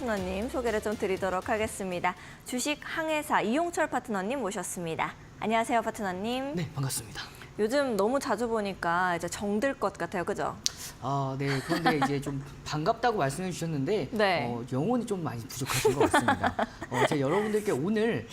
파트너님 소개를 좀 드리도록 하겠습니다. 주식 항해사 이용철 파트너님 모셨습니다. 안녕하세요, 파트너님. 네, 반갑습니다. 요즘 너무 자주 보니까 이제 정들 것 같아요, 그죠? 아, 네. 그런데 이제 좀 반갑다고 말씀해 주셨는데 네. 영혼이 좀 많이 부족하신 것 같습니다. 제가 여러분들께 오늘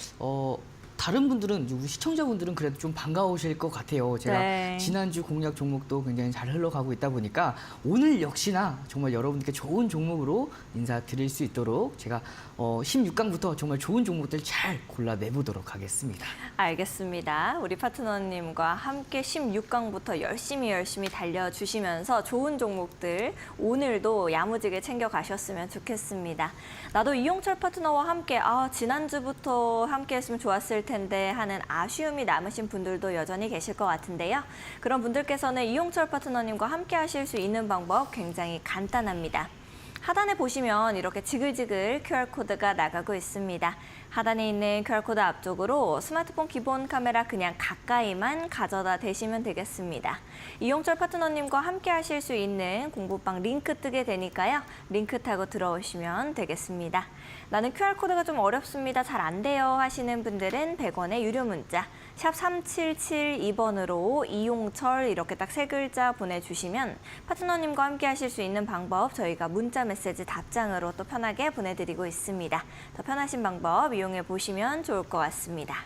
다른 분들은, 우리 시청자분들은 그래도 좀 반가우실 것 같아요. 제가 네. 지난주 공략 종목도 굉장히 잘 흘러가고 있다 보니까 오늘 역시나 정말 여러분들께 좋은 종목으로 인사드릴 수 있도록 제가 16강부터 정말 좋은 종목들 잘 골라내보도록 하겠습니다. 알겠습니다. 우리 파트너님과 함께 16강부터 열심히 달려주시면서 좋은 종목들 오늘도 야무지게 챙겨가셨으면 좋겠습니다. 나도 이용철 파트너와 함께 지난주부터 함께 했으면 좋았을 텐데 하는 아쉬움이 남으신 분들도 여전히 계실 것 같은데요. 그런 분들께서는 이용철 파트너님과 함께 하실 수 있는 방법 굉장히 간단합니다. 하단에 보시면 이렇게 지글지글 QR코드가 나가고 있습니다. 하단에 있는 QR코드 앞쪽으로 스마트폰 기본 카메라 그냥 가까이만 가져다 대시면 되겠습니다. 이용철 파트너님과 함께 하실 수 있는 공부방 링크 뜨게 되니까요. 링크 타고 들어오시면 되겠습니다. 나는 QR코드가 좀 어렵습니다. 잘 안 돼요 하시는 분들은 100원의 유료 문자 샵 3772번으로 이용철 이렇게 딱 세 글자 보내주시면 파트너님과 함께 하실 수 있는 방법 저희가 문자 메시지 답장으로 또 편하게 보내드리고 있습니다. 더 편하신 방법 이용해 보시면 좋을 것 같습니다.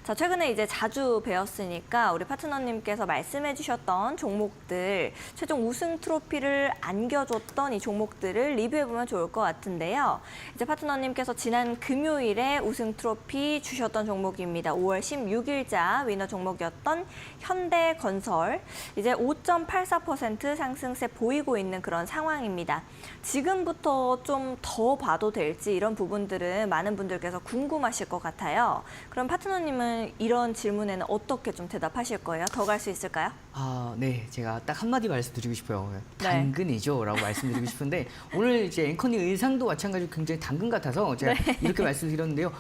자, 최근에 이제 자주 배웠으니까 우리 파트너님께서 말씀해 주셨던 종목들, 최종 우승 트로피를 안겨줬던 이 종목들을 리뷰해보면 좋을 것 같은데요. 이제 파트너님께서 지난 금요일에 우승 트로피 주셨던 종목입니다. 5월 16일자 위너 종목이었던 현대건설. 이제 5.84% 상승세 보이고 있는 그런 상황입니다. 지금부터 좀 더 봐도 될지 이런 부분들은 많은 분들께서 궁금하실 것 같아요. 그럼 파트너님은 이런 질문에는 어떻게 좀 대답하실 거예요? 더 갈 수 있을까요? 네. 제가 딱 한마디 말씀드리고 싶어요. 네. 당근이죠. 라고 말씀드리고 싶은데 오늘 이제 앵커님 의상도 마찬가지로 굉장히 당근 같아서 제가 이렇게 말씀드렸는데요.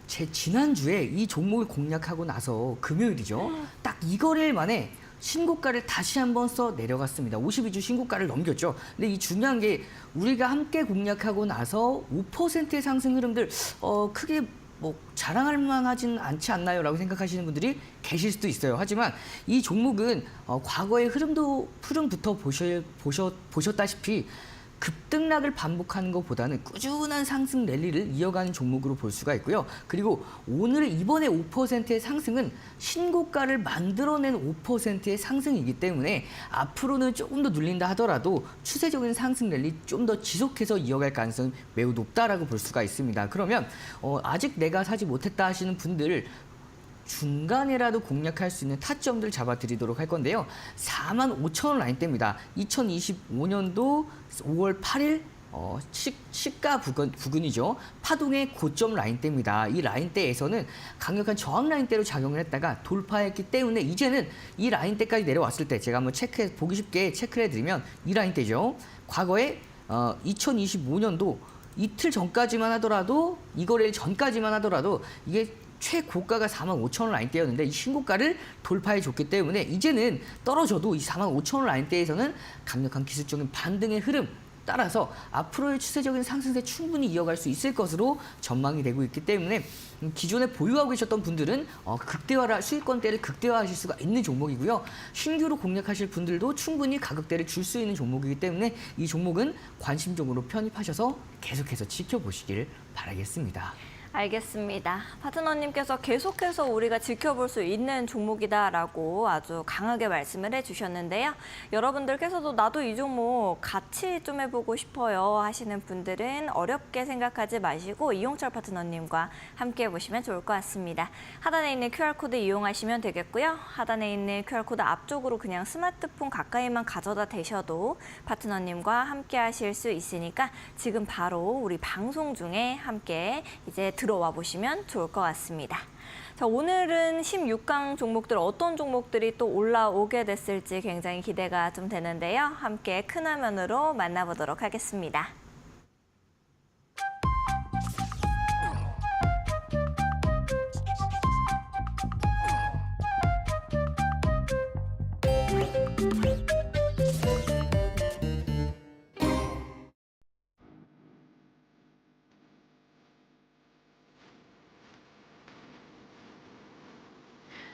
제 지난주에 이 종목을 공략하고 나서 금요일이죠. 딱 이거래일 만에 신고가를 다시 한번 써 내려갔습니다. 52주 신고가를 넘겼죠. 근데 이 중요한 게 우리가 함께 공략하고 나서 5%의 상승 흐름들 크게 자랑할 만하진 않지 않나요? 라고 생각하시는 분들이 계실 수도 있어요. 하지만 이 종목은 과거의 흐름부터 보셨다시피 급등락을 반복하는 것보다는 꾸준한 상승 랠리를 이어가는 종목으로 볼 수가 있고요. 그리고 오늘 이번에 5%의 상승은 신고가를 만들어낸 5%의 상승이기 때문에 앞으로는 조금 더 눌린다 하더라도 추세적인 상승 랠리 좀 더 지속해서 이어갈 가능성이 매우 높다라고 볼 수가 있습니다. 그러면 아직 내가 사지 못했다 하시는 분들 중간에라도 공략할 수 있는 타점들 잡아드리도록 할 건데요. 45,000원 라인대입니다. 2025년도 5월 8일 시가 부근이죠. 파동의 고점 라인대입니다. 이 라인대에서는 강력한 저항 라인대로 작용을 했다가 돌파했기 때문에 이제는 이 라인대까지 내려왔을 때 제가 한번 보기 쉽게 체크를 해드리면 이 라인대죠. 과거에 2025년도 이틀 전까지만 하더라도 이 거래일 전까지만 하더라도 이게 최고가가 45,000원 라인대였는데 이 신고가를 돌파해 줬기 때문에 이제는 떨어져도 이 45,000원 라인대에서는 강력한 기술적인 반등의 흐름 따라서 앞으로의 추세적인 상승세 충분히 이어갈 수 있을 것으로 전망이 되고 있기 때문에 기존에 보유하고 계셨던 분들은 수익권대를 극대화하실 수가 있는 종목이고요. 신규로 공략하실 분들도 충분히 가격대를 줄 수 있는 종목이기 때문에 이 종목은 관심종으로 편입하셔서 계속해서 지켜보시길 바라겠습니다. 알겠습니다. 파트너님께서 계속해서 우리가 지켜볼 수 있는 종목이다라고 아주 강하게 말씀을 해주셨는데요. 여러분들께서도 나도 이 종목 같이 좀 해보고 싶어요 하시는 분들은 어렵게 생각하지 마시고 이용철 파트너님과 함께 해보시면 좋을 것 같습니다. 하단에 있는 QR코드 이용하시면 되겠고요. 하단에 있는 QR코드 앞쪽으로 그냥 스마트폰 가까이만 가져다 대셔도 파트너님과 함께 하실 수 있으니까 지금 바로 우리 방송 중에 함께 이제 들어와 보시면 좋을 것 같습니다. 자, 오늘은 16강 종목들 어떤 종목들이 또 올라오게 됐을지 굉장히 기대가 좀 되는데요. 함께 큰 화면으로 만나보도록 하겠습니다.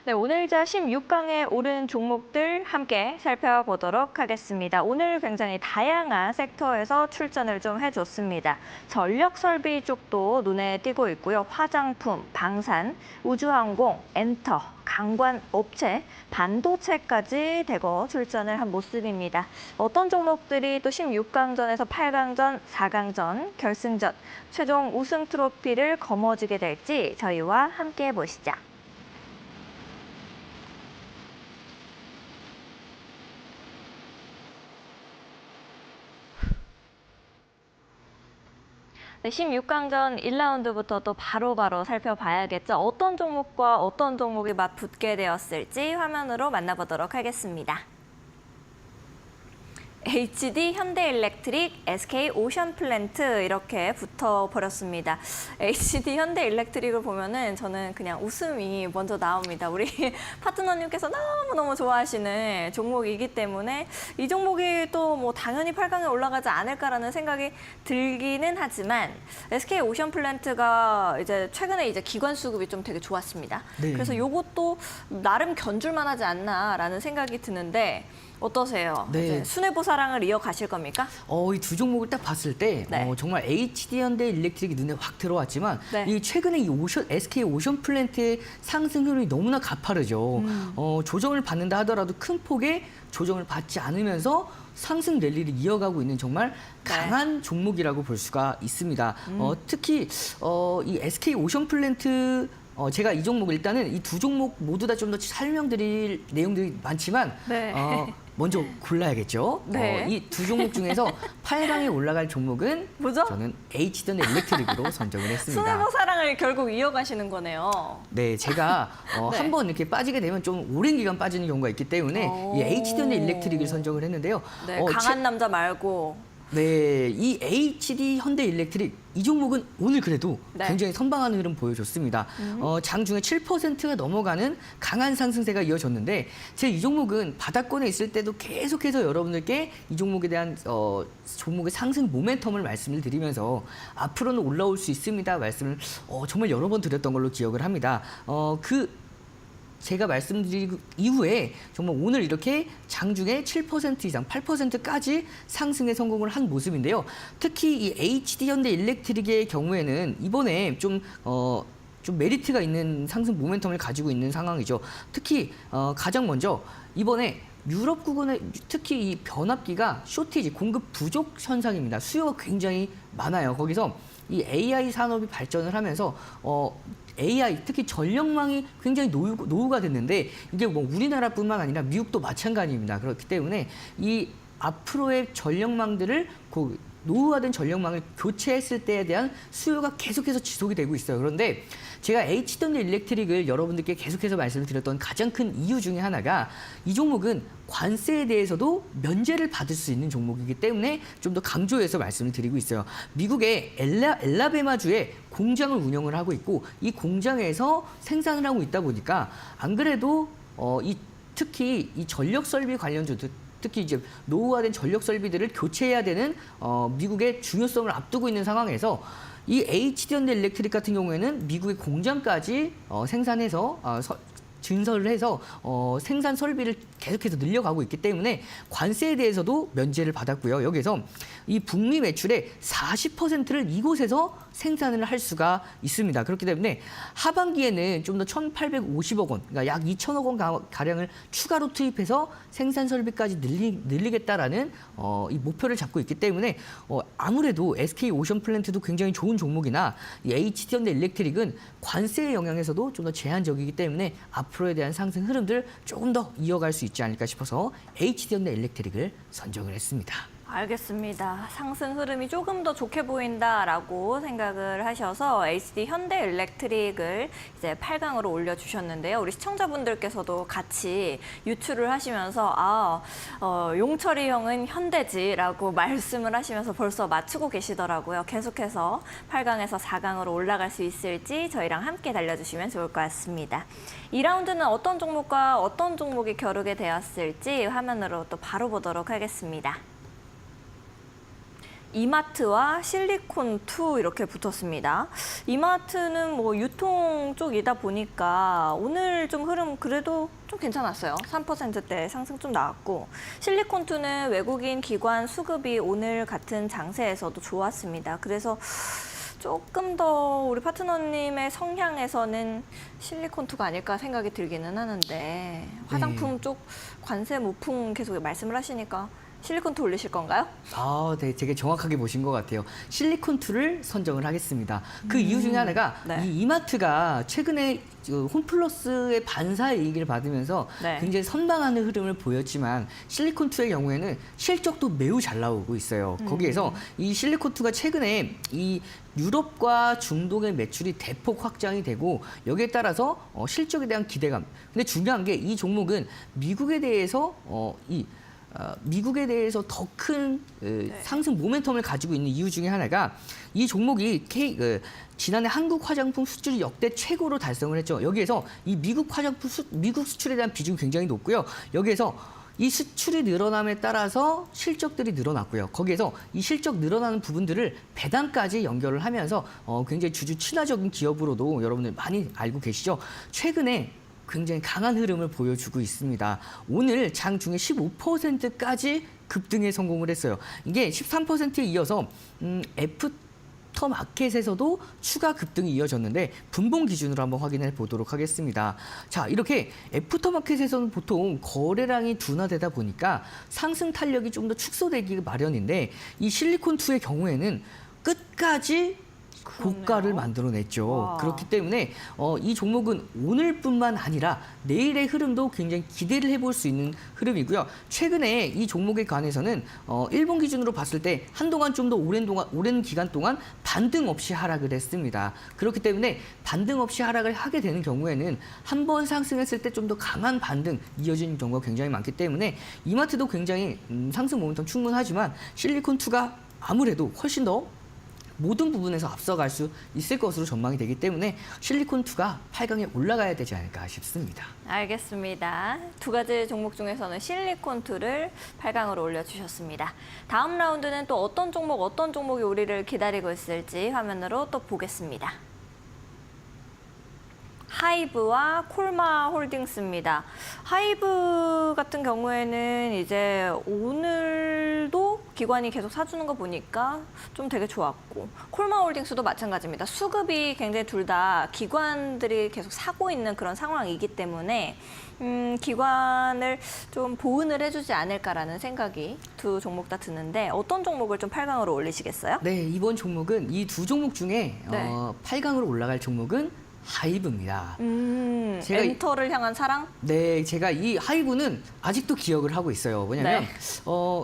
네, 오늘자 16강에 오른 종목들 함께 살펴보도록 하겠습니다. 오늘 굉장히 다양한 섹터에서 출전을 좀 해줬습니다. 전력 설비 쪽도 눈에 띄고 있고요. 화장품, 방산, 우주항공, 엔터, 강관 업체, 반도체까지 대거 출전을 한 모습입니다. 어떤 종목들이 또 16강전에서 8강전, 4강전, 결승전, 최종 우승 트로피를 거머쥐게 될지 저희와 함께 보시죠. 네, 16강전 1라운드부터 또 바로바로 살펴봐야겠죠. 어떤 종목과 어떤 종목이 맞붙게 되었을지 화면으로 만나보도록 하겠습니다. HD 현대일렉트릭, SK 오션플랜트 이렇게 붙어버렸습니다. HD 현대일렉트릭을 보면은 저는 그냥 웃음이 먼저 나옵니다. 우리 파트너님께서 너무너무 좋아하시는 종목이기 때문에 이 종목이 또 뭐 당연히 8강에 올라가지 않을까라는 생각이 들기는 하지만 SK 오션플랜트가 이제 최근에 이제 기관 수급이 좀 되게 좋았습니다. 네. 그래서 이것도 나름 견줄만 하지 않나라는 생각이 드는데 어떠세요? 네. 이제 순회보사랑을 이어가실 겁니까? 이 두 종목을 딱 봤을 때 네. 정말 HD 현대 일렉트릭이 눈에 확 들어왔지만 네. 이 최근에 이 SK 오션 플랜트의 상승 흐름이 너무나 가파르죠. 조정을 받는다 하더라도 큰 폭의 조정을 받지 않으면서 상승 랠리를 이어가고 있는 정말 강한 종목이라고 볼 수가 있습니다. 특히 이 SK 오션 플랜트 제가 이 종목 일단은 이 두 종목 모두 다 좀 더 설명드릴 내용들이 많지만 네. 먼저 골라야겠죠. 네. 이 두 종목 중에서 8강에 올라갈 종목은 뭐죠? 저는 HDN 일렉트릭으로 선정을 했습니다. 순회보사랑을 결국 이어가시는 거네요. 네, 제가 네. 한번 이렇게 빠지게 되면 좀 오랜 기간 빠지는 경우가 있기 때문에 이 HDN 일렉트릭을 선정을 했는데요. 네, 강한 남자 말고. 네, 이 HD 현대 일렉트릭 이 종목은 오늘 그래도 네. 굉장히 선방하는 흐름 보여줬습니다. 장중에 7%가 넘어가는 강한 상승세가 이어졌는데 제 이 종목은 바닥권에 있을 때도 계속해서 여러분들께 이 종목에 대한 종목의 상승 모멘텀을 말씀을 드리면서 앞으로는 올라올 수 있습니다 말씀을 정말 여러 번 드렸던 걸로 기억을 합니다. 제가 말씀드린 이후에 정말 오늘 이렇게 장중에 7% 이상, 8%까지 상승에 성공을 한 모습인데요. 특히 이 HD 현대 일렉트릭의 경우에는 이번에 좀 메리트가 있는 상승 모멘텀을 가지고 있는 상황이죠. 특히 가장 먼저 이번에 유럽 구간에 특히 이 변압기가 쇼티지, 공급 부족 현상입니다. 수요가 굉장히 많아요. 거기서 이 AI 산업이 발전을 하면서 AI, 특히 전력망이 굉장히 노후가 됐는데 이게 뭐 우리나라뿐만 아니라 미국도 마찬가지입니다. 그렇기 때문에 이 앞으로의 전력망들을 노후화된 전력망을 교체했을 때에 대한 수요가 계속해서 지속이 되고 있어요. 그런데 제가 HD 일렉트릭을 여러분들께 계속해서 말씀을 드렸던 가장 큰 이유 중에 하나가 이 종목은 관세에 대해서도 면제를 받을 수 있는 종목이기 때문에 좀 더 강조해서 말씀을 드리고 있어요. 미국의 엘라베마주에 공장을 운영을 하고 있고 이 공장에서 생산을 하고 있다 보니까 안 그래도 특히 이 전력 설비 관련주 특히 이제 노후화된 전력 설비들을 교체해야 되는 미국의 중요성을 앞두고 있는 상황에서 이 HD 현대 일렉트릭 같은 경우에는 미국의 공장까지 생산해서 증설을 해서 생산 설비를 계속해서 늘려가고 있기 때문에 관세에 대해서도 면제를 받았고요. 여기서 이 북미 매출의 40%를 이곳에서 생산을 할 수가 있습니다. 그렇기 때문에 하반기에는 좀 더 1,850억 원, 그러니까 약 2천억 원 가량을 추가로 투입해서 생산 설비까지 늘리겠다라는 이 목표를 잡고 있기 때문에 아무래도 SK 오션플랜트도 굉장히 좋은 종목이나 이 HD 현대 일렉트릭은 관세의 영향에서도 좀 더 제한적이기 때문에 앞으로에 대한 상승 흐름들 조금 더 이어갈 수 있지 않을까 싶어서 HD 현대 일렉트릭을 선정을 했습니다. 알겠습니다. 상승 흐름이 조금 더 좋게 보인다라고 생각을 하셔서 HD 현대 일렉트릭을 이제 8강으로 올려주셨는데요. 우리 시청자분들께서도 같이 유추를 하시면서 용철이 형은 현대지라고 말씀을 하시면서 벌써 맞추고 계시더라고요. 계속해서 8강에서 4강으로 올라갈 수 있을지 저희랑 함께 달려주시면 좋을 것 같습니다. 2라운드는 어떤 종목과 어떤 종목이 겨루게 되었을지 화면으로 또 바로 보도록 하겠습니다. 이마트와 실리콘2 이렇게 붙었습니다. 이마트는 뭐 유통 쪽이다 보니까 오늘 좀 흐름 그래도 좀 괜찮았어요. 3%대 상승 좀 나왔고, 실리콘2는 외국인 기관 수급이 오늘 같은 장세에서도 좋았습니다. 그래서 조금 더 우리 파트너님의 성향에서는 실리콘2가 아닐까 생각이 들기는 하는데, 화장품 쪽 관세 무풍 계속 말씀을 하시니까 실리콘2 올리실 건가요? 아, 네, 되게 정확하게 보신 것 같아요. 실리콘2를 선정을 하겠습니다. 그 이유 중에 하나가 네. 이 이마트가 최근에 홈플러스의 반사 이익을 받으면서 네. 굉장히 선방하는 흐름을 보였지만, 실리콘2의 경우에는 실적도 매우 잘 나오고 있어요. 거기에서 이 실리콘2가 최근에 이 유럽과 중동의 매출이 대폭 확장이 되고, 여기에 따라서 실적에 대한 기대감. 근데 중요한 게 이 종목은 미국에 대해서 미국에 대해서 더 큰 상승 모멘텀을 가지고 있는 이유 중에 하나가, 이 종목이 지난해 한국 화장품 수출이 역대 최고로 달성을 했죠. 여기에서 이 미국 화장품 미국 수출에 대한 비중이 굉장히 높고요. 여기에서 이 수출이 늘어남에 따라서 실적들이 늘어났고요. 거기에서 이 실적 늘어나는 부분들을 배당까지 연결을 하면서 굉장히 주주 친화적인 기업으로도 여러분들 많이 알고 계시죠. 최근에 굉장히 강한 흐름을 보여주고 있습니다. 오늘 장중에 15%까지 급등에 성공을 했어요. 이게 13%에 이어서 애프터마켓에서도 추가 급등이 이어졌는데, 분봉 기준으로 한번 확인해 보도록 하겠습니다. 자, 이렇게 애프터마켓에서는 보통 거래량이 둔화되다 보니까 상승 탄력이 좀 더 축소되기 마련인데, 이 실리콘2의 경우에는 끝까지 고가를 만들어냈죠. 와. 그렇기 때문에 이 종목은 오늘뿐만 아니라 내일의 흐름도 굉장히 기대를 해볼 수 있는 흐름이고요. 최근에 이 종목에 관해서는 일본 기준으로 봤을 때 한동안 좀 더 오랜 기간 동안 반등 없이 하락을 했습니다. 그렇기 때문에 반등 없이 하락을 하게 되는 경우에는 한 번 상승했을 때 좀 더 강한 반등 이어지는 경우가 굉장히 많기 때문에 이마트도 굉장히 상승 모멘텀 충분하지만, 실리콘2가 아무래도 훨씬 더 모든 부분에서 앞서갈 수 있을 것으로 전망이 되기 때문에 실리콘2가 8강에 올라가야 되지 않을까 싶습니다. 알겠습니다. 두 가지 종목 중에서는 실리콘2를 8강으로 올려주셨습니다. 다음 라운드는 또 어떤 종목이 우리를 기다리고 있을지 화면으로 또 보겠습니다. 하이브와 콜마 홀딩스입니다. 하이브 같은 경우에는 이제 오늘도 기관이 계속 사주는 거 보니까 좀 되게 좋았고, 콜마 홀딩스도 마찬가지입니다. 수급이 굉장히 둘 다 기관들이 계속 사고 있는 그런 상황이기 때문에 기관을 좀 보은을 해주지 않을까라는 생각이 두 종목 다 드는데, 어떤 종목을 좀 8강으로 올리시겠어요? 네, 이번 종목은 이 두 종목 중에 네. 8강으로 올라갈 종목은 하이브입니다. 제가 엔터를 향한 사랑? 네, 제가 이 하이브는 아직도 기억을 하고 있어요. 왜냐면 네.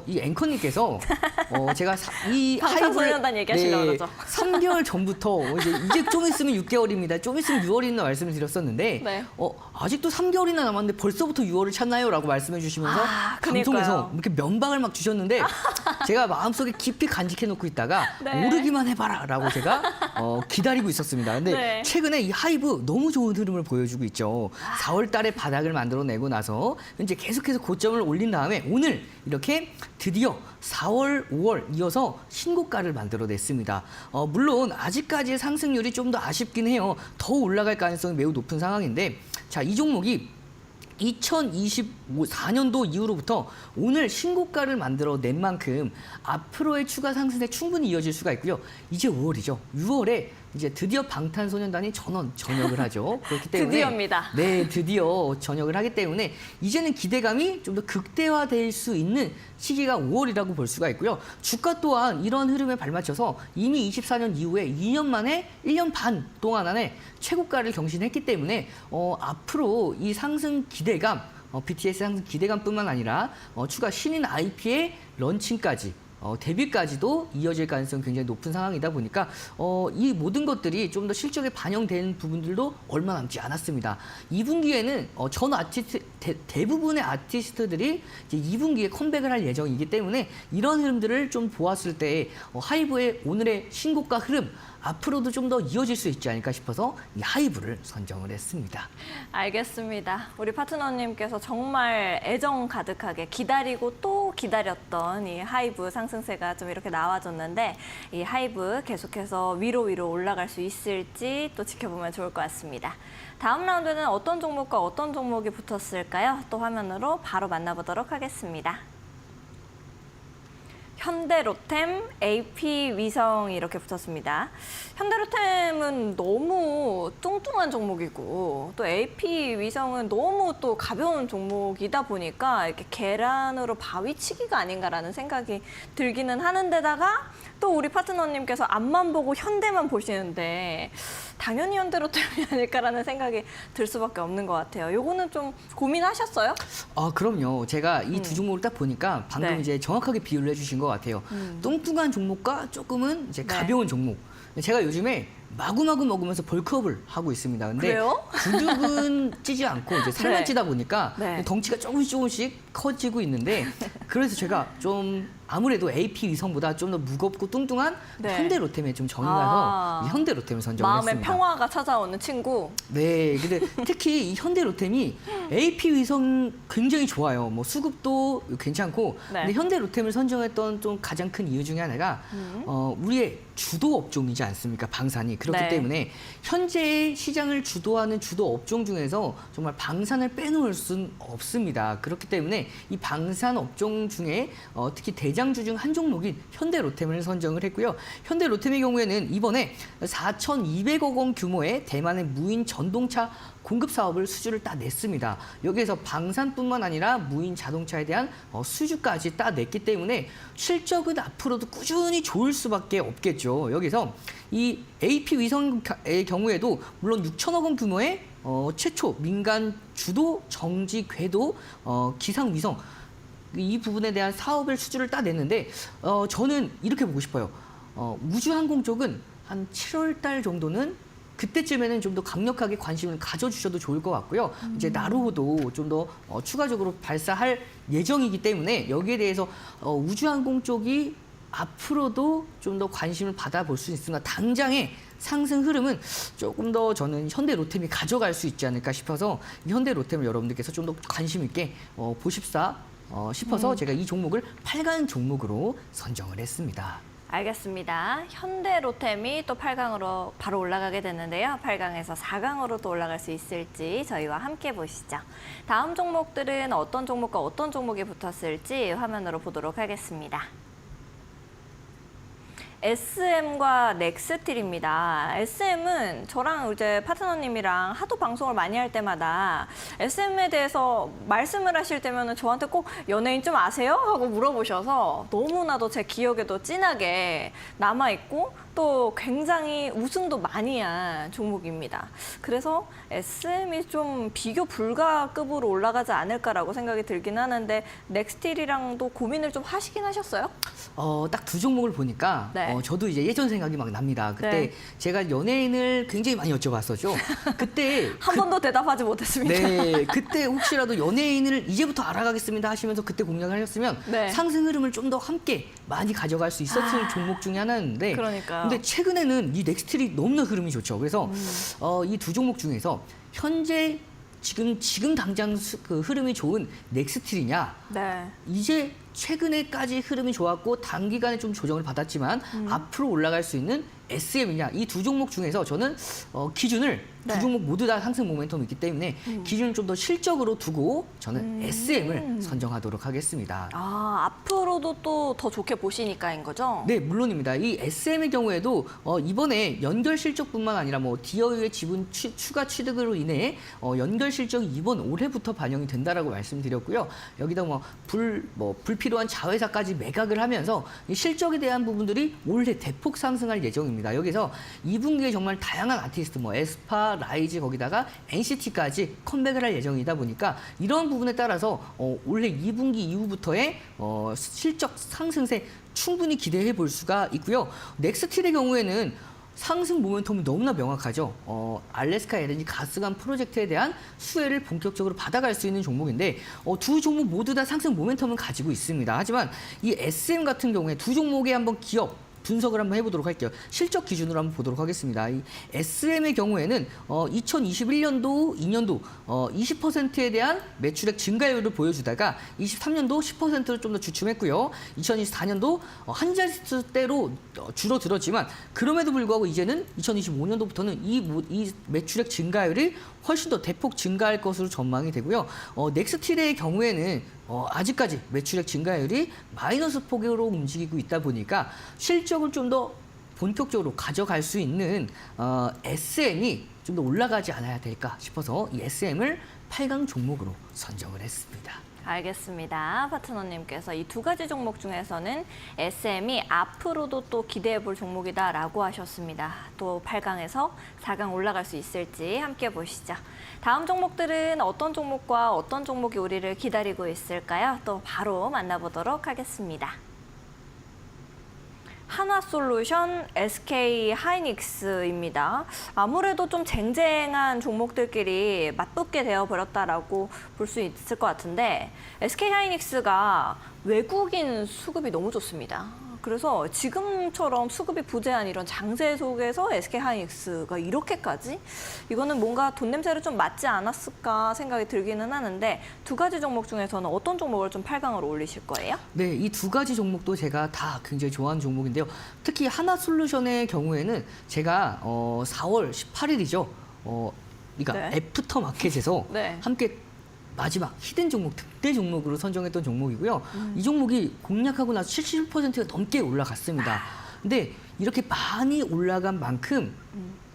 이 앵커님께서 제가 이 방탄소년단 얘기하시려고 그러죠. 3개월 전부터 이제 좀 있으면 6개월입니다. 좀 있으면 6월이나 말씀을 드렸었는데, 네. 아직도 3개월이나 남았는데 벌써부터 6월을 찾나요?라고 말씀해 주시면서 방송에서 그러니까요. 이렇게 면박을 막 주셨는데, 제가 마음속에 깊이 간직해 놓고 있다가 네. 오르기만 해봐라라고 제가 기다리고 있었습니다. 근데 네. 최근에 이 하이브 너무 좋은 흐름을 보여주고 있죠. 4월 달에 바닥을 만들어내고 나서 이제 계속해서 고점을 올린 다음에 오늘 이렇게 드디어 4월, 5월 이어서 신고가를 만들어냈습니다. 물론 아직까지의 상승률이 좀 더 아쉽긴 해요. 더 올라갈 가능성이 매우 높은 상황인데, 자, 이 종목이 2024년도 이후로부터 오늘 신고가를 만들어낸 만큼 앞으로의 추가 상승에 충분히 이어질 수가 있고요. 이제 5월이죠. 6월에 이제 드디어 방탄소년단이 전역을 하죠. 그렇기 때문에 드디어입니다. 네, 드디어 전역을 하기 때문에 이제는 기대감이 좀 더 극대화될 수 있는 시기가 5월이라고 볼 수가 있고요. 주가 또한 이런 흐름에 발맞춰서 이미 24년 이후에 2년 만에 1년 반 동안 안에 최고가를 경신했기 때문에 앞으로 이 상승 기대감, BTS 상승 기대감뿐만 아니라 추가 신인 IP의 런칭까지 데뷔까지도 이어질 가능성이 굉장히 높은 상황이다 보니까 이 모든 것들이 좀 더 실적에 반영된 부분들도 얼마 남지 않았습니다. 2분기에는 전 대부분의 아티스트들이 이제 2분기에 컴백을 할 예정이기 때문에 이런 흐름들을 좀 보았을 때 하이브의 오늘의 신곡과 흐름 앞으로도 좀 더 이어질 수 있지 않을까 싶어서 이 하이브를 선정을 했습니다. 알겠습니다. 우리 파트너님께서 정말 애정 가득하게 기다리고 또 기다렸던 이 하이브 상승세가 좀 이렇게 나와줬는데 이 하이브 계속해서 위로 올라갈 수 있을지 또 지켜보면 좋을 것 같습니다. 다음 라운드는 어떤 종목과 어떤 종목이 붙었을까요? 또 화면으로 바로 만나보도록 하겠습니다. 현대로템, AP위성이 이렇게 붙었습니다. 현대로템은 너무 뚱뚱한 종목이고 또 AP위성은 너무 또 가벼운 종목이다 보니까 이렇게 계란으로 바위치기가 아닌가라는 생각이 들기는 하는데다가 또 우리 파트너님께서 앞만 보고 현대만 보시는데 당연히 현대로템이 아닐까라는 생각이 들 수밖에 없는 것 같아요. 요거는 좀 고민하셨어요? 그럼요. 제가 이 두 종목을 딱 보니까 방금 네. 이제 정확하게 비유를 해주신 것 같아요. 뚱뚱한 종목과 조금은 이제 네. 가벼운 종목. 제가 요즘에 마구마구 먹으면서 벌크업을 하고 있습니다. 근데 그래요? 구득은 찌지 않고 이제 살만 네. 찌다 보니까 네. 덩치가 조금씩 커지고 있는데 그래서 제가 좀 아무래도 AP위성보다 좀 더 무겁고 뚱뚱한 네. 현대로템에 좀 정이 아. 가서 이 현대로템을 선정을 마음에 했습니다. 평화가 찾아오는 친구. 네, 근데 특히 이 현대로템이 AP위성 굉장히 좋아요. 뭐 수급도 괜찮고, 네. 근데 현대로템을 선정했던 좀 가장 큰 이유 중에 하나가 우리의 주도 업종이지 않습니까? 방산이 그렇기 네. 때문에 현재 시장을 주도하는 주도 업종 중에서 정말 방산을 빼놓을 수는 없습니다. 그렇기 때문에 이 방산 업종 중에 특히 대장주 중 한 종목인 현대로템을 선정을 했고요. 현대로템의 경우에는 이번에 4,200억 원 규모의 대만의 무인 전동차 공급 사업을 수주를 따냈습니다. 여기에서 방산뿐만 아니라 무인 자동차에 대한 수주까지 따냈기 때문에 실적은 앞으로도 꾸준히 좋을 수밖에 없겠죠. 여기서 이 AP위성의 경우에도 물론 6천억 원 규모의 최초 민간 주도 정지 궤도 기상 위성 이 부분에 대한 사업을 수주를 따냈는데 저는 이렇게 보고 싶어요. 우주항공 쪽은 한 7월 달 정도는 그때쯤에는 좀 더 강력하게 관심을 가져주셔도 좋을 것 같고요. 이제 나로호도 좀 더 추가적으로 발사할 예정이기 때문에 여기에 대해서 우주항공 쪽이 앞으로도 좀 더 관심을 받아볼 수 있으나 당장의 상승 흐름은 조금 더 저는 현대로템이 가져갈 수 있지 않을까 싶어서 이 현대로템을 여러분들께서 좀 더 관심 있게 보십사 싶어서 제가 이 종목을 8간 종목으로 선정을 했습니다. 알겠습니다. 현대로템이 또 8강으로 바로 올라가게 됐는데요. 8강에서 4강으로 또 올라갈 수 있을지 저희와 함께 보시죠. 다음 종목들은 어떤 종목과 어떤 종목이 붙었을지 화면으로 보도록 하겠습니다. SM과 넥스틸입니다. SM은 저랑 이제 파트너님이랑 하도 방송을 많이 할 때마다 SM에 대해서 말씀을 하실 때면은 저한테 꼭 연예인 좀 아세요? 하고 물어보셔서 너무나도 제 기억에도 진하게 남아있고 또 굉장히 우승도 많이 한 종목입니다. 그래서 SM이 좀 비교 불가급으로 올라가지 않을까라고 생각이 들긴 하는데 넥스틸이랑도 고민을 좀 하시긴 하셨어요? 딱 두 종목을 보니까 네. 저도 이제 예전 생각이 막 납니다. 그때 네. 제가 연예인을 굉장히 많이 여쭤봤었죠. 그때 한 번도 대답하지 못했습니다. 네, 그때 혹시라도 연예인을 이제부터 알아가겠습니다 하시면서 그때 공략을 하셨으면 네. 상승 흐름을 좀 더 함께 많이 가져갈 수 있었을 종목 중에 하나였는데 그러니까요. 근데 최근에는 이 넥스틸이 너무나 흐름이 좋죠. 그래서 이 두 종목 중에서 현재 지금 당장 그 흐름이 좋은 넥스틸이냐 네. 이제 최근에까지 흐름이 좋았고 단기간에 좀 조정을 받았지만 앞으로 올라갈 수 있는 SM이냐 이 두 종목 중에서 저는 기준을 네. 두 종목 모두 다 상승 모멘텀이 있기 때문에 기준을 좀 더 실적으로 두고 저는 SM을 선정하도록 하겠습니다. 앞으로도 또 더 좋게 보시니까인 거죠? 네, 물론입니다. 이 SM의 경우에도 이번에 연결 실적뿐만 아니라 뭐 디어유의 지분 추가 취득으로 인해 연결 실적이 이번 올해부터 반영이 된다라고 말씀드렸고요. 여기다 불필요한 자회사까지 매각을 하면서 이 실적에 대한 부분들이 올해 대폭 상승할 예정입니다. 여기서 2분기에 정말 다양한 아티스트 에스파, 라이즈 거기다가 NCT까지 컴백을 할 예정이다 보니까 이런 부분에 따라서 올해 2분기 이후부터의 실적 상승세 충분히 기대해 볼 수가 있고요. 넥스틸의 경우에는 상승 모멘텀은 너무나 명확하죠. 알래스카 LNG 가스관 프로젝트에 대한 수혜를 본격적으로 받아갈 수 있는 종목인데 두 종목 모두 다 상승 모멘텀은 가지고 있습니다. 하지만 이 SM 같은 경우에 두 종목의 한번 기업 분석을 한번 해보도록 할게요. 실적 기준으로 한번 보도록 하겠습니다. 이 SM의 경우에는 2021년도, 2년도 20%에 대한 매출액 증가율을 보여주다가 23년도 10%를 좀 더 주춤했고요. 2024년도 한 자릿수대로 줄어들었지만 그럼에도 불구하고 이제는 2025년도부터는 이 매출액 증가율이 훨씬 더 대폭 증가할 것으로 전망이 되고요. 넥스틸의 경우에는 아직까지 매출액 증가율이 마이너스 폭으로 움직이고 있다 보니까 실적을 좀 더 본격적으로 가져갈 수 있는 SM이 좀 더 올라가지 않아야 될까 싶어서 이 SM을 8강 종목으로 선정을 했습니다. 알겠습니다. 파트너님께서 이 두 가지 종목 중에서는 SM이 앞으로도 또 기대해 볼 종목이다라고 하셨습니다. 또 8강에서 4강 올라갈 수 있을지 함께 보시죠. 다음 종목들은 어떤 종목과 어떤 종목이 우리를 기다리고 있을까요? 또 바로 만나보도록 하겠습니다. 한화솔루션, SK하이닉스입니다. 아무래도 좀 쟁쟁한 종목들끼리 맞붙게 되어버렸다라고 볼 수 있을 것 같은데 SK하이닉스가 외국인 수급이 너무 좋습니다. 그래서 지금처럼 수급이 부재한 이런 장세 속에서 SK하이닉스가 이렇게까지? 이거는 뭔가 돈 냄새를 좀 맡지 않았을까 생각이 들기는 하는데 두 가지 종목 중에서는 어떤 종목을 좀 8강으로 올리실 거예요? 네, 이 두 가지 종목도 제가 다 굉장히 좋아하는 종목인데요. 특히 하나솔루션의 경우에는 제가 4월 18일이죠. 그러니까 네. 애프터마켓에서 네. 함께 마지막 히든 종목, 득대 종목으로 선정했던 종목이고요. 이 종목이 공략하고 나서 70%가 넘게 올라갔습니다. 근데 이렇게 많이 올라간 만큼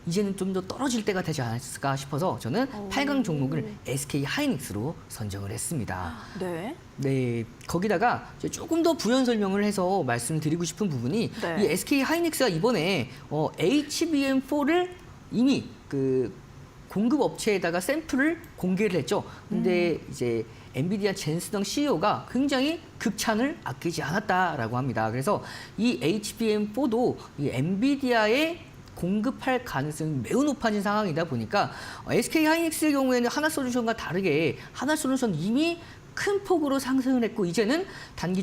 이제는 좀 더 떨어질 때가 되지 않았을까 싶어서 저는 8강 종목을 SK하이닉스로 선정을 했습니다. 네. 네, 거기다가 이제 조금 더 부연 설명을 해서 말씀드리고 싶은 부분이 네. 이 SK하이닉스가 이번에 HBM4를 이미 공급 업체에다가 샘플을 공개를 했죠. 근데 이제 엔비디아 젠스덩 CEO가 굉장히 극찬을 아끼지 않았다라고 합니다. 그래서 이 HBM4도 이 엔비디아에 공급할 가능성이 매우 높아진 상황이다 보니까 SK하이닉스의 경우에는 하나솔루션과 다르게 하나솔루션 이미 큰 폭으로 상승을 했고 이제는 단기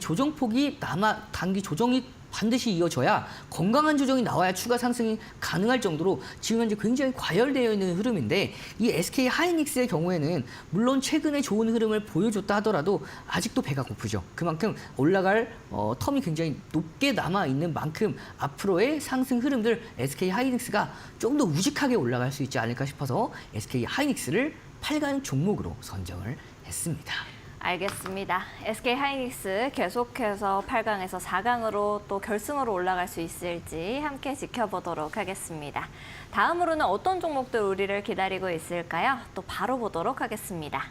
조정이 반드시 이어져야 건강한 조정이 나와야 추가 상승이 가능할 정도로 지금 현재 굉장히 과열되어 있는 흐름인데 이 SK하이닉스의 경우에는 물론 최근에 좋은 흐름을 보여줬다 하더라도 아직도 배가 고프죠. 그만큼 올라갈 텀이 굉장히 높게 남아있는 만큼 앞으로의 상승 흐름들 SK하이닉스가 좀 더 우직하게 올라갈 수 있지 않을까 싶어서 SK하이닉스를 8강 종목으로 선정을 했습니다. 알겠습니다. SK하이닉스 계속해서 8강에서 4강으로 또 결승으로 올라갈 수 있을지 함께 지켜보도록 하겠습니다. 다음으로는 어떤 종목들 우리를 기다리고 있을까요? 또 바로 보도록 하겠습니다.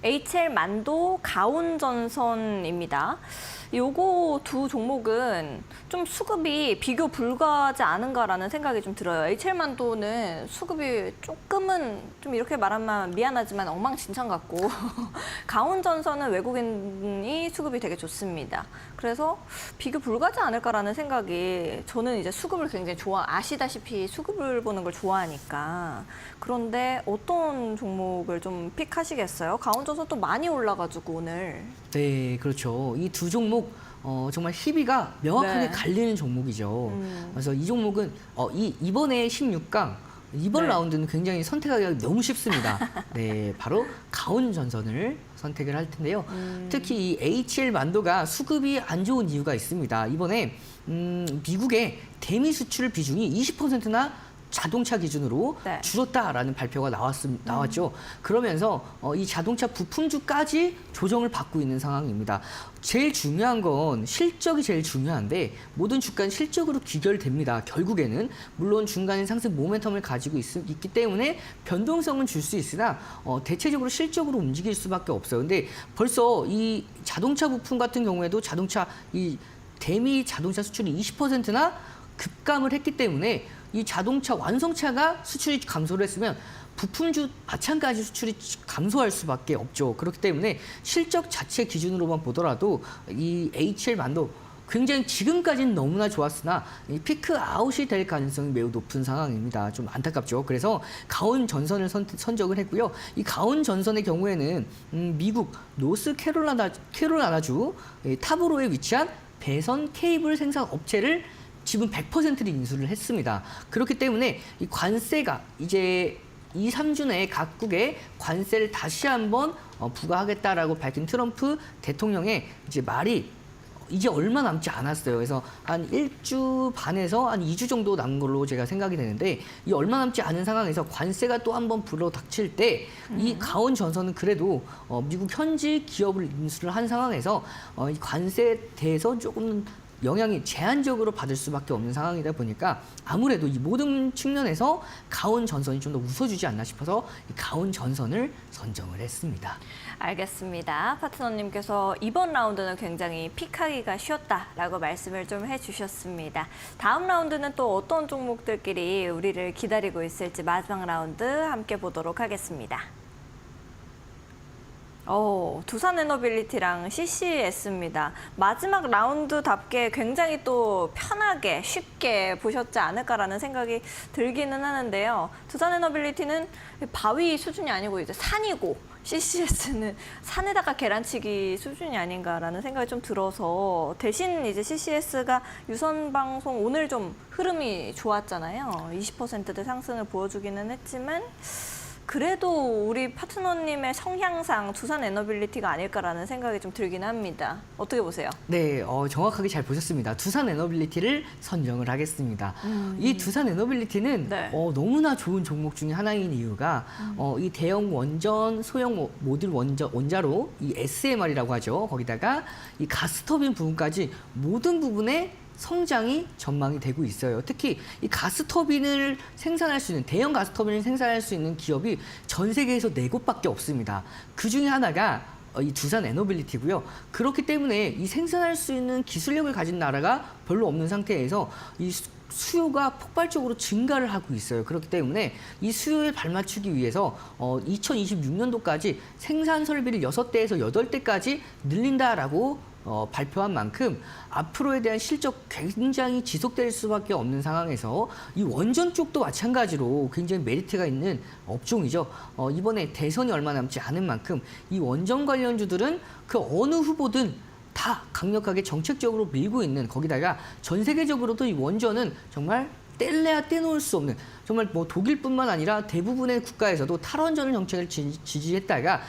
HL만도, 가온전선입니다. 요거 두 종목은 좀 수급이 비교 불가하지 않은가라는 생각이 좀 들어요. HL만도는 수급이 조금은 좀 이렇게 말하면 미안하지만 엉망진창 같고 가온전선은 외국인이 수급이 되게 좋습니다. 그래서 비교 불가하지 않을까라는 생각이 저는 이제 수급을 굉장히 아시다시피 수급을 보는 걸 좋아하니까 그런데 어떤 종목을 좀 픽하시겠어요? 가온전선 또 많이 올라가지고 오늘. 네, 그렇죠. 이 두 종목 정말 희비가 명확하게 네. 갈리는 종목이죠. 그래서 이 종목은 이번에 16강 이번 네. 라운드는 굉장히 선택하기가 너무 쉽습니다. 네, 바로 가온전선을 선택을 할 텐데요. 특히 이 HL만도가 수급이 안 좋은 이유가 있습니다. 이번에 미국의 대미 수출 비중이 20%나 자동차 기준으로 네. 줄었다라는 발표가 나왔죠. 그러면서 이 자동차 부품주까지 조정을 받고 있는 상황입니다. 제일 중요한 건 실적이 제일 중요한데 모든 주가는 실적으로 귀결됩니다. 결국에는 물론 중간에 상승 모멘텀을 가지고 있기 때문에 변동성은 줄 수 있으나 대체적으로 실적으로 움직일 수밖에 없어요. 근데 벌써 이 자동차 부품 같은 경우에도 이 대미 자동차 수출이 20%나 급감을 했기 때문에 이 자동차 완성차가 수출이 감소를 했으면 부품주 마찬가지 수출이 감소할 수밖에 없죠. 그렇기 때문에 실적 자체 기준으로만 보더라도 이 HL만도 굉장히 지금까지는 너무나 좋았으나 이 피크 아웃이 될 가능성이 매우 높은 상황입니다. 좀 안타깝죠. 그래서 가온 전선을 선정을 했고요. 이 가온 전선의 경우에는 미국 노스캐롤라나주 타브로에 위치한 배선 케이블 생산 업체를 지분 100%를 인수를 했습니다. 그렇기 때문에 이 관세가 이제 2, 3주 내에 각국에 관세를 다시 한번 부과하겠다라고 밝힌 트럼프 대통령의 이제 말이 이제 얼마 남지 않았어요. 그래서 한 1주 반에서 한 2주 정도 남은 걸로 제가 생각이 되는데 이 얼마 남지 않은 상황에서 관세가 또 한번 불어닥칠 때 이 가온 전선은 그래도 미국 현지 기업을 인수를 한 상황에서 이 관세에 대해서 조금 영향이 제한적으로 받을 수밖에 없는 상황이다 보니까 아무래도 이 모든 측면에서 가온 전선이 좀 더 웃어주지 않나 싶어서 이 가온 전선을 선정을 했습니다. 알겠습니다. 파트너님께서 이번 라운드는 굉장히 픽하기가 쉬웠다라고 말씀을 좀 해주셨습니다. 다음 라운드는 또 어떤 종목들끼리 우리를 기다리고 있을지 마지막 라운드 함께 보도록 하겠습니다. 두산 에너빌리티랑 CCS입니다. 마지막 라운드답게 굉장히 또 편하게 쉽게 보셨지 않을까라는 생각이 들기는 하는데요. 두산 에너빌리티는 바위 수준이 아니고 이제 산이고 CCS는 산에다가 계란치기 수준이 아닌가라는 생각이 좀 들어서 대신 이제 CCS가 유선 방송 오늘 좀 흐름이 좋았잖아요. 20%대 상승을 보여주기는 했지만 그래도 우리 파트너님의 성향상 두산 에너빌리티가 아닐까라는 생각이 좀 들긴 합니다. 어떻게 보세요? 네, 정확하게 잘 보셨습니다. 두산 에너빌리티를 선정을 하겠습니다. 이 두산 에너빌리티는 네. 너무나 좋은 종목 중에 하나인 이유가 이 대형 원전, 소형 모듈 원자로 이 SMR이라고 하죠. 거기다가 이 가스터빈 부분까지 모든 부분에 성장이 전망이 되고 있어요. 특히 이 가스터빈을 생산할 수 있는 대형 가스터빈을 생산할 수 있는 기업이 전 세계에서 4곳밖에 없습니다. 그 중에 하나가 이 두산 에너빌리티고요. 그렇기 때문에 이 생산할 수 있는 기술력을 가진 나라가 별로 없는 상태에서 이 수요가 폭발적으로 증가를 하고 있어요. 그렇기 때문에 이 수요에 발맞추기 위해서 2026년도까지 생산 설비를 6대에서 8대까지 늘린다라고 발표한 만큼 앞으로에 대한 실적 굉장히 지속될 수밖에 없는 상황에서 이 원전 쪽도 마찬가지로 굉장히 메리트가 있는 업종이죠. 이번에 대선이 얼마 남지 않은 만큼 이 원전 관련주들은 그 어느 후보든 다 강력하게 정책적으로 밀고 있는 거기다가 전 세계적으로도 이 원전은 정말 뗄래야 떼놓을 수 없는 정말 뭐 독일뿐만 아니라 대부분의 국가에서도 탈원전 정책을 지지했다가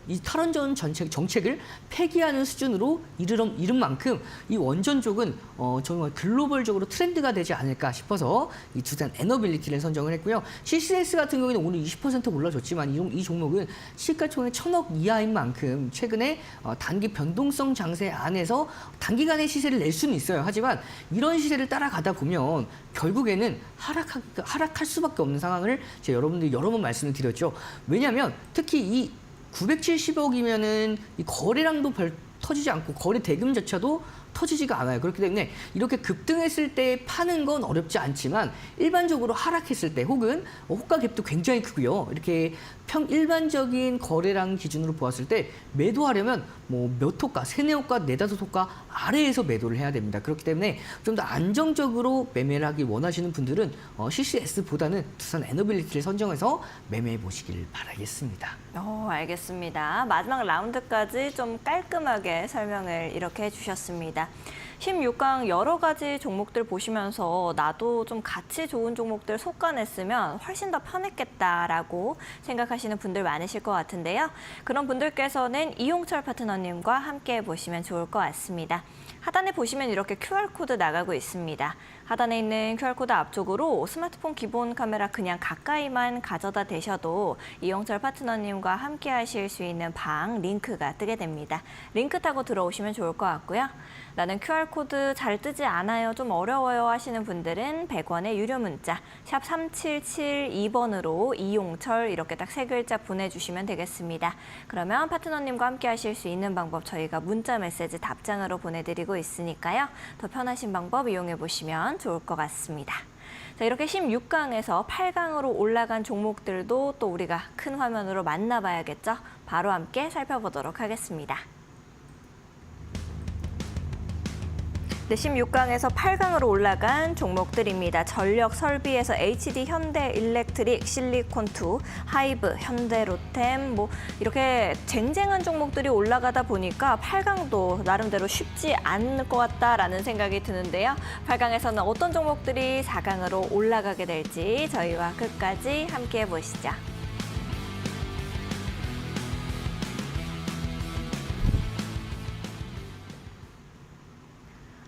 이 탈원전 정책을 폐기하는 수준으로 이른 만큼 이 원전 쪽은 정말 글로벌적으로 트렌드가 되지 않을까 싶어서 이 두산 에너빌리티를 선정을 했고요. CCS 같은 경우에는 오늘 20% 올라줬지만 이 종목은 시가총액 1,000억 이하인 만큼 최근에 단기 변동성 장세 안에서 단기간에 시세를 낼 수는 있어요. 하지만 이런 시세를 따라가다 보면 결국에는 하락할 수밖에 없는 상황을 제가 여러분들이 여러 번 말씀을 드렸죠. 왜냐하면 특히 이 970억이면은 이 거래량도 별 터지지 않고 거래 대금조차도 터지지가 않아요. 그렇기 때문에 이렇게 급등했을 때 파는 건 어렵지 않지만 일반적으로 하락했을 때 혹은 호가 갭도 굉장히 크고요. 이렇게 일반적인 거래량 기준으로 보았을 때 매도하려면 뭐 몇 호가, 3, 4호가, 4, 5호가 아래에서 매도를 해야 됩니다. 그렇기 때문에 좀 더 안정적으로 매매를 하기 원하시는 분들은 CCS보다는 두산 에너빌리티를 선정해서 매매해 보시길 바라겠습니다. 알겠습니다. 마지막 라운드까지 좀 깔끔하게 설명을 이렇게 해주셨습니다. 16강 여러 가지 종목들 보시면서 나도 좀 가치 좋은 종목들 속가냈으면 훨씬 더 편했겠다라고 생각하시는 분들 많으실 것 같은데요. 그런 분들께서는 이용철 파트너님과 함께 보시면 좋을 것 같습니다. 하단에 보시면 이렇게 QR코드 나가고 있습니다. 하단에 있는 QR코드 앞쪽으로 스마트폰 기본 카메라 그냥 가까이만 가져다 대셔도 이용철 파트너님과 함께 하실 수 있는 방 링크가 뜨게 됩니다. 링크 타고 들어오시면 좋을 것 같고요. 나는 QR코드 잘 뜨지 않아요, 좀 어려워요 하시는 분들은 100원의 유료 문자 샵 3772번으로 이용철 이렇게 딱 3글자 보내주시면 되겠습니다. 그러면 파트너님과 함께 하실 수 있는 방법 저희가 문자 메시지 답장으로 보내드리고 있으니까요. 더 편하신 방법 이용해 보시면 좋을 것 같습니다. 자, 이렇게 16강에서 8강으로 올라간 종목들도 또 우리가 큰 화면으로 만나봐야겠죠? 바로 함께 살펴보도록 하겠습니다. 네, 16강에서 8강으로 올라간 종목들입니다. 전력 설비에서 HD 현대 일렉트릭, 실리콘2, 하이브, 현대로템 뭐 이렇게 쟁쟁한 종목들이 올라가다 보니까 8강도 나름대로 쉽지 않을 것 같다라는 생각이 드는데요. 8강에서는 어떤 종목들이 4강으로 올라가게 될지 저희와 끝까지 함께 보시죠.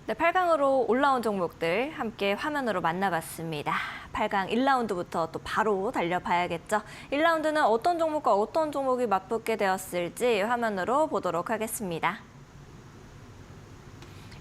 네, 8강으로 올라온 종목들 함께 화면으로 만나봤습니다. 8강 1라운드부터 또 바로 달려봐야겠죠. 1라운드는 어떤 종목과 어떤 종목이 맞붙게 되었을지 화면으로 보도록 하겠습니다.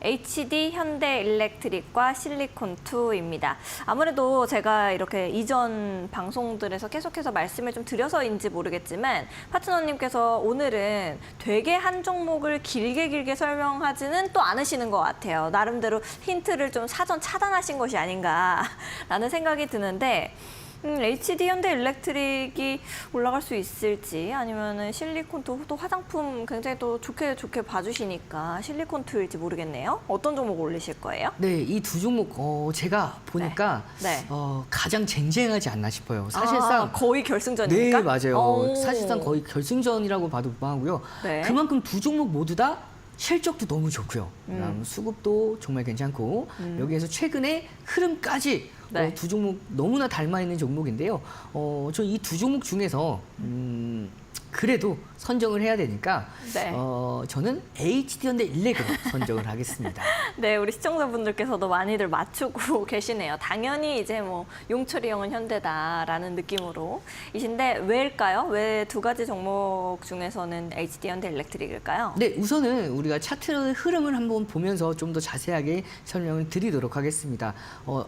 HD 현대일렉트릭과 실리콘2입니다. 아무래도 제가 이렇게 이전 방송들에서 계속해서 말씀을 좀 드려서인지 모르겠지만 파트너님께서 오늘은 되게 한 종목을 길게 설명하지는 또 않으시는 것 같아요. 나름대로 힌트를 좀 사전 차단하신 것이 아닌가라는 생각이 드는데 HD 현대일렉트릭이 올라갈 수 있을지 아니면은 실리콘2 또 화장품 굉장히 또 좋게 봐주시니까 실리콘2일지 모르겠네요. 어떤 종목 올리실 거예요? 네, 이 두 종목 제가 보니까 네. 가장 쟁쟁하지 않나 싶어요. 사실상 거의 결승전입니까? 네, 맞아요. 오. 사실상 거의 결승전이라고 봐도 무방하고요. 네. 그만큼 두 종목 모두 다 실적도 너무 좋고요. 그다음 수급도 정말 괜찮고 여기에서 최근에 흐름까지 네. 두 종목 너무나 닮아 있는 종목인데요. 저 이 두 종목 중에서 그래도 선정을 해야 되니까 네. 저는 HD현대 일렉으로 선정을 하겠습니다. 네, 우리 시청자분들께서도 많이들 맞추고 계시네요. 당연히 이제 뭐 용철이 형은 현대다라는 느낌으로 이신데 왜일까요? 왜 두 가지 종목 중에서는 HD 현대 일렉트릭일까요? 네, 우선은 우리가 차트의 흐름을 한번 보면서 좀 더 자세하게 설명을 드리도록 하겠습니다.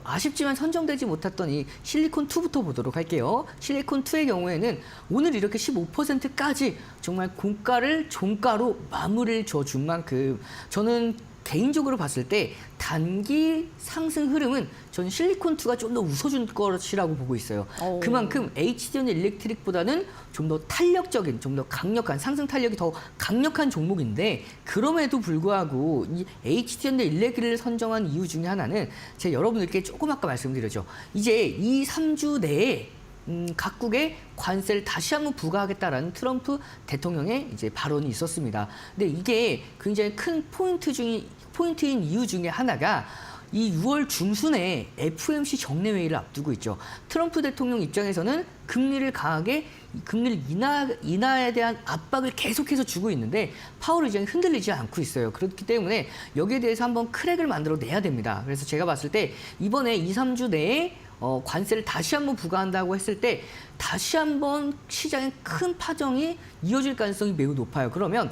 아쉽지만 선정되지 못했던 이 실리콘2부터 보도록 할게요. 실리콘2의 경우에는 오늘 이렇게 15%까지 정말 공가를 종가로 마무리를 줘준 만큼 저는 개인적으로 봤을 때 단기 상승 흐름은 저는 실리콘2가 좀 더 웃어줄 것이라고 보고 있어요. 오. 그만큼 HD현대 일렉트릭보다는 좀 더 탄력적인, 좀 더 강력한, 상승 탄력이 더 강력한 종목인데 그럼에도 불구하고 이 HD현대 일렉을 선정한 이유 중에 하나는 제가 여러분들께 조금 아까 말씀드렸죠. 이제 2, 3주 내에 각국의 관세를 다시 한번 부과하겠다라는 트럼프 대통령의 이제 발언이 있었습니다. 근데 이게 굉장히 큰 포인트인 이유 중에 하나가 이 6월 중순에 FOMC 정례회의를 앞두고 있죠. 트럼프 대통령 입장에서는 금리를 인하에 대한 압박을 계속해서 주고 있는데 파월 의장이 흔들리지 않고 있어요. 그렇기 때문에 여기에 대해서 한번 크랙을 만들어 내야 됩니다. 그래서 제가 봤을 때 이번에 2, 3주 내에 관세를 다시 한번 부과한다고 했을 때 다시 한번 시장에 큰 파동이 이어질 가능성이 매우 높아요. 그러면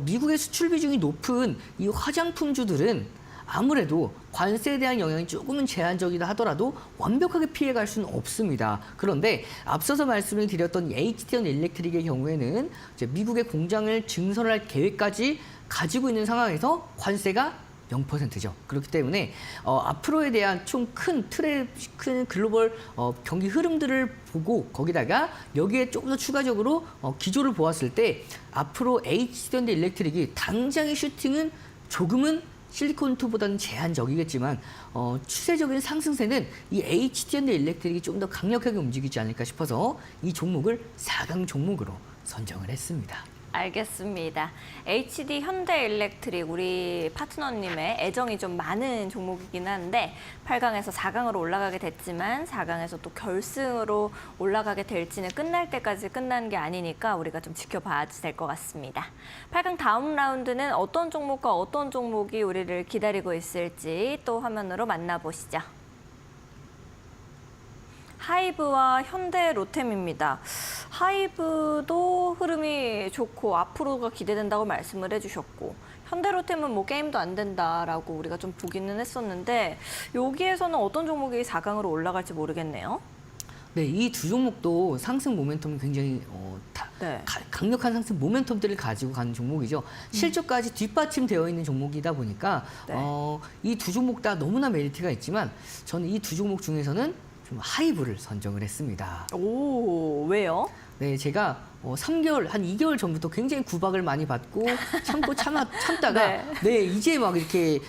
미국의 수출 비중이 높은 이 화장품주들은 아무래도 관세에 대한 영향이 조금은 제한적이다 하더라도 완벽하게 피해갈 수는 없습니다. 그런데 앞서서 말씀을 드렸던 HD현 일렉트릭의 경우에는 이제 미국의 공장을 증설할 계획까지 가지고 있는 상황에서 관세가 0%죠. 그렇기 때문에 앞으로에 대한 좀 큰 글로벌 경기 흐름들을 보고 거기다가 여기에 조금 더 추가적으로 기조를 보았을 때 앞으로 HD현대 일렉트릭이 당장의 슈팅은 조금은 실리콘2보다는 제한적이겠지만 추세적인 상승세는 이 HD현대 일렉트릭이 좀 더 강력하게 움직이지 않을까 싶어서 이 종목을 4강 종목으로 선정을 했습니다. 알겠습니다. HD 현대일렉트릭 우리 파트너님의 애정이 좀 많은 종목이긴 한데 8강에서 4강으로 올라가게 됐지만 4강에서 또 결승으로 올라가게 될지는 끝날 때까지 끝난 게 아니니까 우리가 좀 지켜봐야 될 것 같습니다. 8강 다음 라운드는 어떤 종목과 어떤 종목이 우리를 기다리고 있을지 또 화면으로 만나보시죠. 하이브와 현대로템입니다. 하이브도 흐름이 좋고 앞으로가 기대된다고 말씀을 해주셨고 현대로템은 뭐 게임도 안 된다라고 우리가 좀 보기는 했었는데 여기에서는 어떤 종목이 4강으로 올라갈지 모르겠네요. 네, 이 두 종목도 상승 모멘텀이 굉장히 네. 강력한 상승 모멘텀들을 가지고 가는 종목이죠. 실적까지 뒷받침되어 있는 종목이다 보니까 네. 이 두 종목 다 너무나 메리트가 있지만 저는 이 두 종목 중에서는 좀 하이브를 선정을 했습니다. 오, 왜요? 네, 제가 3개월, 한 2개월 전부터 굉장히 구박을 많이 받고 참다가 네. 네, 이제 막 이렇게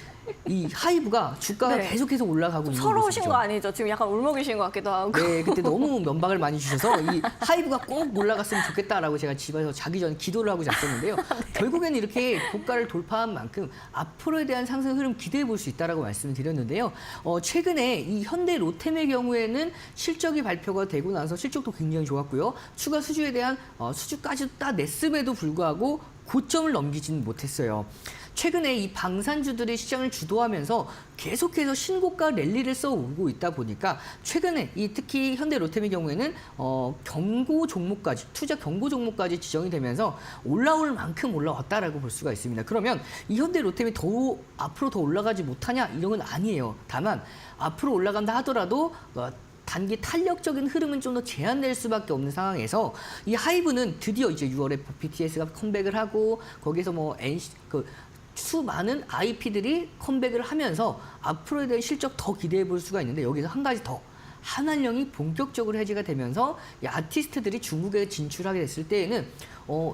이 하이브가 주가가 네. 계속해서 올라가고 있는 서러우신 모습이죠. 거 아니죠? 지금 약간 울먹이신 것 같기도 하고. 네, 그때 너무 면박을 많이 주셔서 이 하이브가 꼭 올라갔으면 좋겠다라고 제가 집에서 자기 전에 기도를 하고 잤었는데요. 결국에는 이렇게 고가를 돌파한 만큼 앞으로에 대한 상승 흐름 기대해 볼 수 있다라고 말씀을 드렸는데요. 최근에 이 현대 로템의 경우에는 실적이 발표가 되고 나서 실적도 굉장히 좋았고요. 추가 수주에 대한 수주까지 다 냈음에도 불구하고 고점을 넘기지는 못했어요. 최근에 이 방산주들이 시장을 주도하면서 계속해서 신고가 랠리를 써오고 있다 보니까 최근에 이 특히 현대 로템의 경우에는 경고 종목까지 투자 경고 종목까지 지정이 되면서 올라올 만큼 올라왔다라고 볼 수가 있습니다. 그러면 이 현대 로템이 더 앞으로 더 올라가지 못하냐 이런 건 아니에요. 다만 앞으로 올라간다 하더라도 단기 탄력적인 흐름은 좀 더 제한될 수밖에 없는 상황에서 이 하이브는 드디어 이제 6월에 BTS가 컴백을 하고 거기서 뭐 NC 수많은 IP들이 컴백을 하면서 앞으로에 대한 실적 더 기대해 볼 수가 있는데 여기서 한 가지 더 한한령이 본격적으로 해제가 되면서 이 아티스트들이 중국에 진출하게 됐을 때에는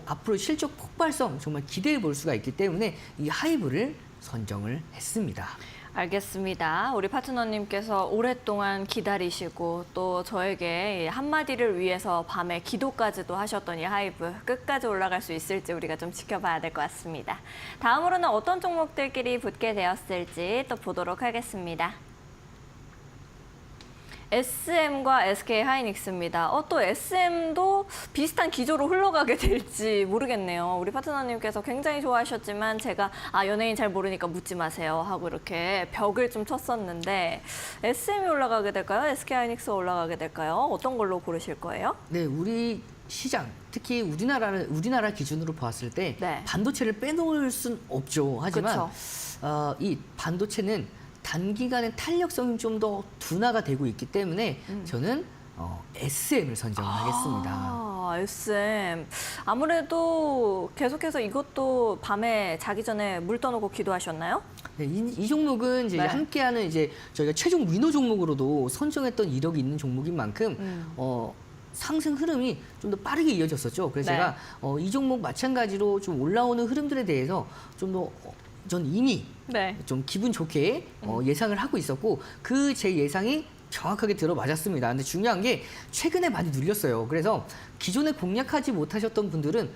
앞으로 실적 폭발성 정말 기대해 볼 수가 있기 때문에 이 하이브를 선정을 했습니다. 알겠습니다. 우리 파트너님께서 오랫동안 기다리시고 또 저에게 한마디를 위해서 밤에 기도까지도 하셨던 이 하이브 끝까지 올라갈 수 있을지 우리가 좀 지켜봐야 될 것 같습니다. 다음으로는 어떤 종목들끼리 붙게 되었을지 또 보도록 하겠습니다. SM과 SK 하이닉스입니다. 또 SM도 비슷한 기조로 흘러가게 될지 모르겠네요. 우리 파트너님께서 굉장히 좋아하셨지만 제가 연예인 잘 모르니까 묻지 마세요 하고 이렇게 벽을 좀 쳤었는데 SM이 올라가게 될까요? SK 하이닉스 올라가게 될까요? 어떤 걸로 고르실 거예요? 네, 우리 시장 특히 우리나라 기준으로 봤을 때 네. 반도체를 빼놓을 순 없죠. 하지만 이 반도체는 단기간에 탄력성이 좀 더 둔화가 되고 있기 때문에 저는 SM을 선정하겠습니다. SM. 아무래도 계속해서 이것도 밤에 자기 전에 물 떠놓고 기도하셨나요? 네, 이 종목은 이제 네. 함께하는 이제 저희가 최종 위너 종목으로도 선정했던 이력이 있는 종목인 만큼 상승 흐름이 좀 더 빠르게 이어졌었죠. 그래서 네. 제가 이 종목 마찬가지로 좀 올라오는 흐름들에 대해서 좀 더 전 이미 네. 좀 기분 좋게 예상을 하고 있었고 그 제 예상이 정확하게 들어맞았습니다. 근데 중요한 게 최근에 많이 눌렸어요. 그래서 기존에 공략하지 못하셨던 분들은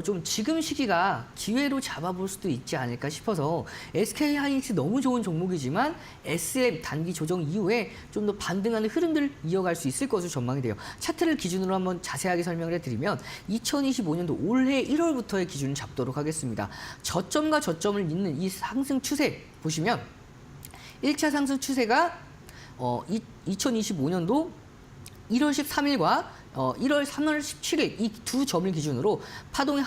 좀 지금 시기가 기회로 잡아볼 수도 있지 않을까 싶어서 SK 하이닉스 너무 좋은 종목이지만 SM 단기 조정 이후에 좀 더 반등하는 흐름들을 이어갈 수 있을 것으로 전망이 돼요. 차트를 기준으로 한번 자세하게 설명을 해드리면 2025년도 올해 1월부터의 기준을 잡도록 하겠습니다. 저점과 저점을 잇는 이 상승 추세 보시면 1차 상승 추세가 2025년도 1월 13일과 1월 3월 17일 이 두 점을 기준으로 파동의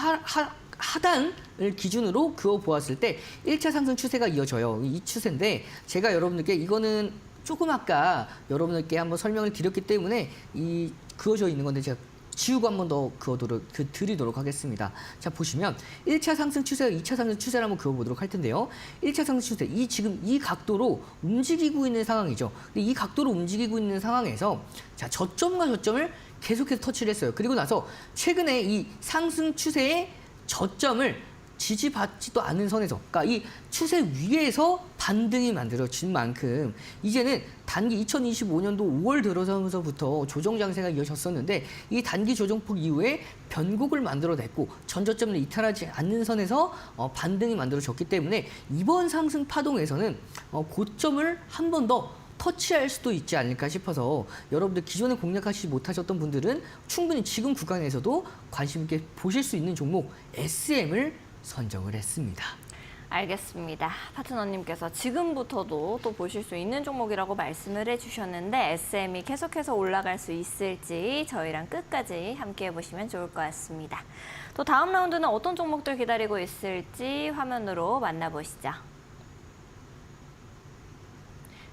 하단을 기준으로 그어 보았을 때 1차 상승 추세가 이어져요. 이 추세인데 제가 여러분들께 이거는 조금 아까 여러분들께 한번 설명을 드렸기 때문에 이 그어져 있는 건데 제가 지우고 한 번 더 드리도록 하겠습니다. 자, 보시면 1차 상승 추세와 2차 상승 추세를 한번 그어보도록 할 텐데요. 1차 상승 추세, 지금 이 각도로 움직이고 있는 상황이죠. 근데 이 각도로 움직이고 있는 상황에서 자, 저점과 저점을 계속해서 터치를 했어요. 그리고 나서 최근에 이 상승 추세의 저점을 지지받지도 않은 선에서, 그러니까 이 추세 위에서 반등이 만들어진 만큼 이제는 단기 2025년도 5월 들어서면서부터 조정 장세가 이어졌었는데 이 단기 조정폭 이후에 변곡을 만들어냈고 전저점을 이탈하지 않는 선에서 반등이 만들어졌기 때문에 이번 상승 파동에서는 고점을 한 번 더 터치할 수도 있지 않을까 싶어서 여러분들 기존에 공략하지 못하셨던 분들은 충분히 지금 구간에서도 관심 있게 보실 수 있는 종목 SM을 선정을 했습니다. 알겠습니다. 파트너님께서 지금부터도 또 보실 수 있는 종목이라고 말씀을 해주셨는데 SM이 계속해서 올라갈 수 있을지 저희랑 끝까지 함께 해보시면 좋을 것 같습니다. 또 다음 라운드는 어떤 종목들 기다리고 있을지 화면으로 만나보시죠.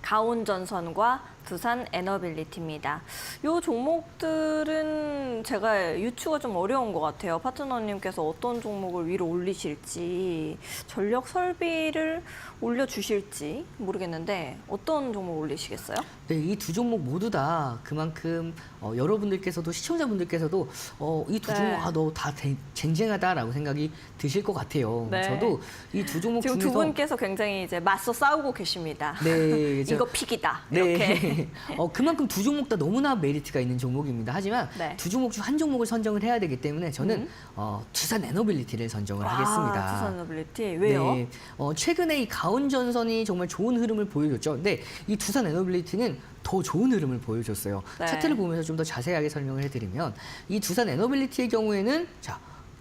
가온전선과 두산 에너빌리티입니다. 이 종목들은 제가 유추가 좀 어려운 것 같아요. 파트너님께서 어떤 종목을 위로 올리실지, 전력 설비를 올려주실지 모르겠는데 어떤 종목 올리시겠어요? 네, 이 두 종목 모두 다 그만큼 여러분들께서도 시청자분들께서도 이 두 네. 종목 너 다 쟁쟁하다라고 생각이 드실 것 같아요. 네. 저도 이 두 종목 지금 중에서 두 분께서 굉장히 이제 맞서 싸우고 계십니다. 네, 이거 픽이다. 이렇게. 네. 그만큼 두 종목 다 너무나 메리트가 있는 종목입니다. 하지만 네. 두 종목 중 한 종목을 선정을 해야 되기 때문에 저는 두산 에너빌리티를 선정을 하겠습니다. 두산 에너빌리티 왜요? 네, 최근에 이 가온전선이 정말 좋은 흐름을 보여줬죠. 근데 이 두산 에너빌리티는 더 좋은 흐름을 보여줬어요. 네. 차트를 보면서 좀 더 자세하게 설명을 해드리면 이 두산 에너빌리티의 경우에는 자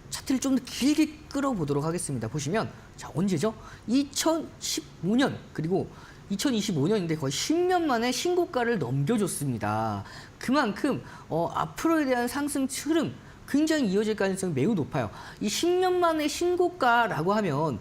차트를 좀 더 길게 끌어보도록 하겠습니다. 보시면 자 언제죠? 2015년 그리고 2025년인데 거의 10년 만에 신고가를 넘겨줬습니다. 그만큼 앞으로에 대한 상승 흐름 굉장히 이어질 가능성이 매우 높아요. 이 10년 만에 신고가라고 하면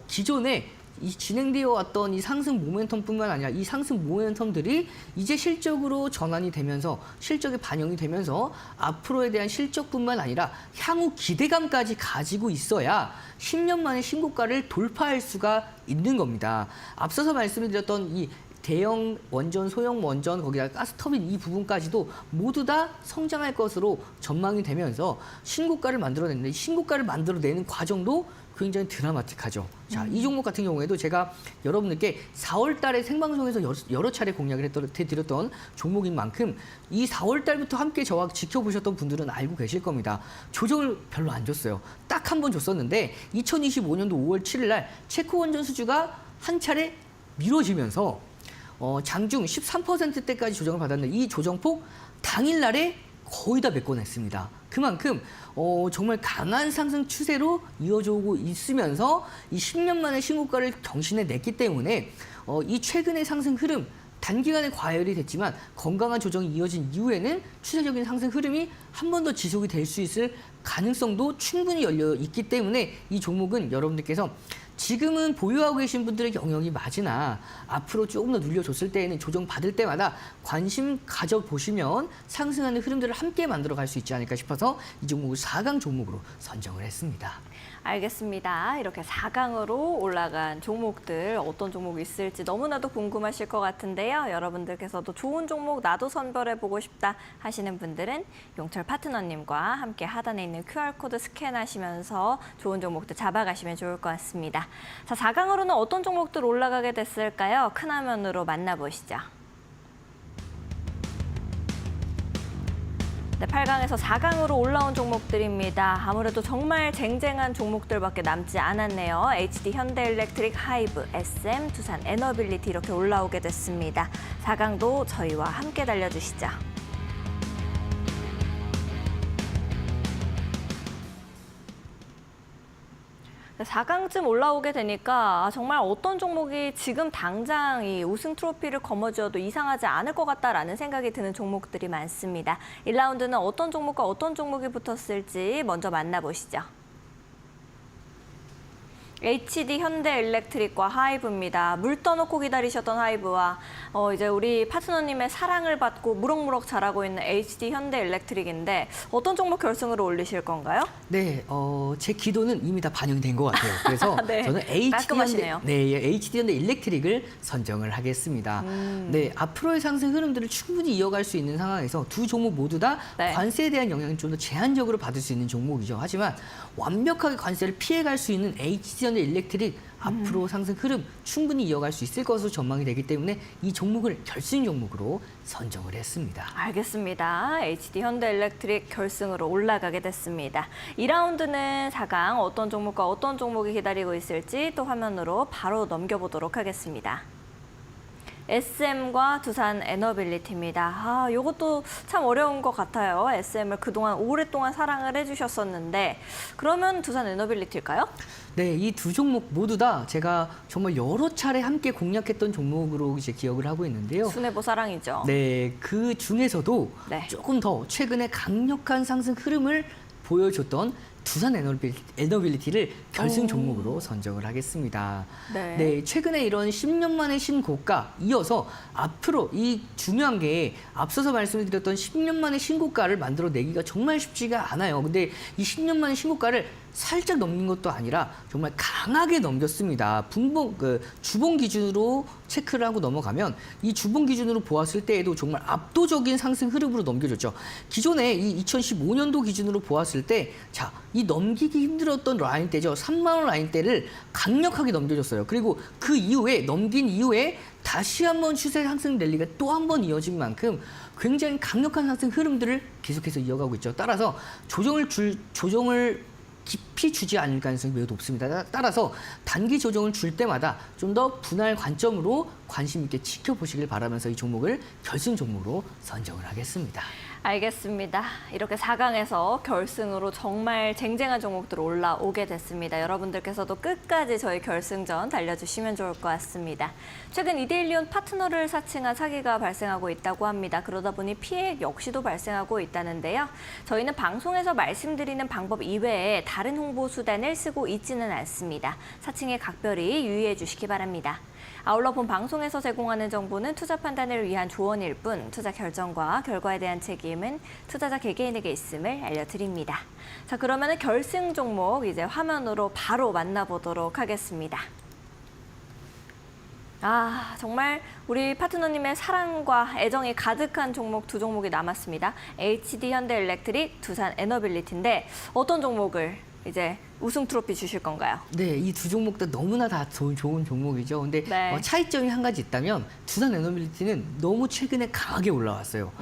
기존에 이 진행되어 왔던 이 상승 모멘텀뿐만 아니라 이 상승 모멘텀들이 이제 실적으로 전환이 되면서 실적에 반영이 되면서 앞으로에 대한 실적뿐만 아니라 향후 기대감까지 가지고 있어야 10년 만에 신고가를 돌파할 수가 있는 겁니다. 앞서서 말씀드렸던 이 대형 원전, 소형 원전, 거기다가 가스터빈 이 부분까지도 모두 다 성장할 것으로 전망이 되면서 신고가를 만들어내는데 신고가를 만들어내는 과정도 굉장히 드라마틱하죠. 자, 이 종목 같은 경우에도 제가 여러분들께 4월 달에 생방송에서 여러 차례 공략을 해드렸던 종목인 만큼 이 4월 달부터 함께 저와 지켜보셨던 분들은 알고 계실 겁니다. 조정을 별로 안 줬어요. 딱 한 번 줬었는데 2025년도 5월 7일 날 체코 원전 수주가 한 차례 미뤄지면서 장중 13%대까지 조정을 받았는데 이 조정폭 당일날에 거의 다 메꿔냈습니다. 그만큼 정말 강한 상승 추세로 이어져 오고 있으면서 이 10년 만에 신고가를 경신해 냈기 때문에 이 최근의 상승 흐름 단기간에 과열이 됐지만 건강한 조정이 이어진 이후에는 추세적인 상승 흐름이 한 번 더 지속이 될 수 있을 가능성도 충분히 열려 있기 때문에 이 종목은 여러분들께서 지금은 보유하고 계신 분들의 영역이 맞으나 앞으로 조금 더 눌려줬을 때에는 조정받을 때마다 관심 가져보시면 상승하는 흐름들을 함께 만들어갈 수 있지 않을까 싶어서 이 종목을 4강 종목으로 선정을 했습니다. 알겠습니다. 이렇게 4강으로 올라간 종목들 어떤 종목이 있을지 너무나도 궁금하실 것 같은데요. 여러분들께서도 좋은 종목 나도 선별해보고 싶다 하시는 분들은 용철 파트너님과 함께 하단에 있는 QR코드 스캔하시면서 좋은 종목들 잡아가시면 좋을 것 같습니다. 자, 4강으로는 어떤 종목들 올라가게 됐을까요? 큰 화면으로 만나보시죠. 네, 8강에서 4강으로 올라온 종목들입니다. 아무래도 정말 쟁쟁한 종목들밖에 남지 않았네요. HD 현대일렉트릭, 하이브, SM, 두산 에너빌리티 이렇게 올라오게 됐습니다. 4강도 저희와 함께 달려주시죠. 네, 4강쯤 올라오게 되니까 정말 어떤 종목이 지금 당장 이 우승 트로피를 거머쥐어도 이상하지 않을 것 같다라는 생각이 드는 종목들이 많습니다. 1라운드는 어떤 종목과 어떤 종목이 붙었을지 먼저 만나보시죠. HD 현대일렉트릭과 하이브입니다. 물 떠놓고 기다리셨던 하이브와 이제 우리 파트너님의 사랑을 받고 무럭무럭 자라고 있는 HD 현대일렉트릭인데 어떤 종목 결승으로 올리실 건가요? 네, 제 기도는 이미 다 반영이 된 것 같아요. 그래서 네, 저는 깔끔하시네요. HD 현대 일렉트릭을 선정을 하겠습니다. 네, 앞으로의 상승 흐름들을 충분히 이어갈 수 있는 상황에서 두 종목 모두 다 네. 관세에 대한 영향을 좀 더 제한적으로 받을 수 있는 종목이죠. 하지만 완벽하게 관세를 피해갈 수 있는 HD 현대 일렉트릭 앞으로 상승 흐름 충분히 이어갈 수 있을 것으로 전망이 되기 때문에 이 종목을 결승 종목으로 선정을 했습니다. 알겠습니다. HD 현대일렉트릭 결승으로 올라가게 됐습니다. 2라운드는 4강 어떤 종목과 어떤 종목이 기다리고 있을지 또 화면으로 바로 넘겨보도록 하겠습니다. SM과 두산 에너빌리티입니다. 이것도 참 어려운 것 같아요. SM을 그동안 오랫동안 사랑을 해주셨었는데 그러면 두산 에너빌리티일까요? 네, 이 두 종목 모두 다 제가 정말 여러 차례 함께 공략했던 종목으로 이제 기억을 하고 있는데요. 순회보 사랑이죠. 네, 그 중에서도 네. 조금 더 최근에 강력한 상승 흐름을 보여줬던 두산 에너빌리티를 결승 오. 종목으로 선정을 하겠습니다. 네. 네, 최근에 이런 10년 만의 신고가 이어서 앞으로 이 중요한 게 앞서서 말씀드렸던 10년 만의 신고가를 만들어내기가 정말 쉽지가 않아요. 근데 이 10년 만의 신고가를 살짝 넘긴 것도 아니라 정말 강하게 넘겼습니다. 주봉 기준으로 체크를 하고 넘어가면 이 주봉 기준으로 보았을 때에도 정말 압도적인 상승 흐름으로 넘겨줬죠. 기존에 이 2015년도 기준으로 보았을 때, 자, 이 넘기기 힘들었던 라인대죠. 3만 원 라인대를 강력하게 넘겨줬어요. 그리고 그 이후에 넘긴 이후에 다시 한번 추세 상승 랠리가 또 한 번 이어진 만큼 굉장히 강력한 상승 흐름들을 계속해서 이어가고 있죠. 따라서 조정을 깊이 주지 않을 가능성이 매우 높습니다. 따라서 단기 조정을 줄 때마다 좀 더 분할 관점으로 관심 있게 지켜보시길 바라면서 이 종목을 결승 종목으로 선정을 하겠습니다. 알겠습니다. 이렇게 4강에서 결승으로 정말 쟁쟁한 종목들 올라오게 됐습니다. 여러분들께서도 끝까지 저희 결승전 달려주시면 좋을 것 같습니다. 최근 이데일리온 파트너를 사칭한 사기가 발생하고 있다고 합니다. 그러다 보니 피해 역시도 발생하고 있다는데요. 저희는 방송에서 말씀드리는 방법 이외에 다른 홍보 수단을 쓰고 있지는 않습니다. 사칭에 각별히 유의해 주시기 바랍니다. 아울러 본 방송에서 제공하는 정보는 투자 판단을 위한 조언일 뿐 투자 결정과 결과에 대한 책임은 투자자 개개인에게 있음을 알려드립니다. 자, 그러면 결승 종목 이제 화면으로 바로 만나보도록 하겠습니다. 아, 정말 우리 파트너님의 사랑과 애정이 가득한 종목 두 종목이 남았습니다. HD 현대일렉트릭, 두산 에너빌리티인데 어떤 종목을 이제 우승 트로피 주실 건가요? 네, 이 두 종목 다 너무나 다 좋은 종목이죠. 근데 네. 차이점이 한 가지 있다면 두산 에너빌리티는 너무 최근에 강하게 올라왔어요.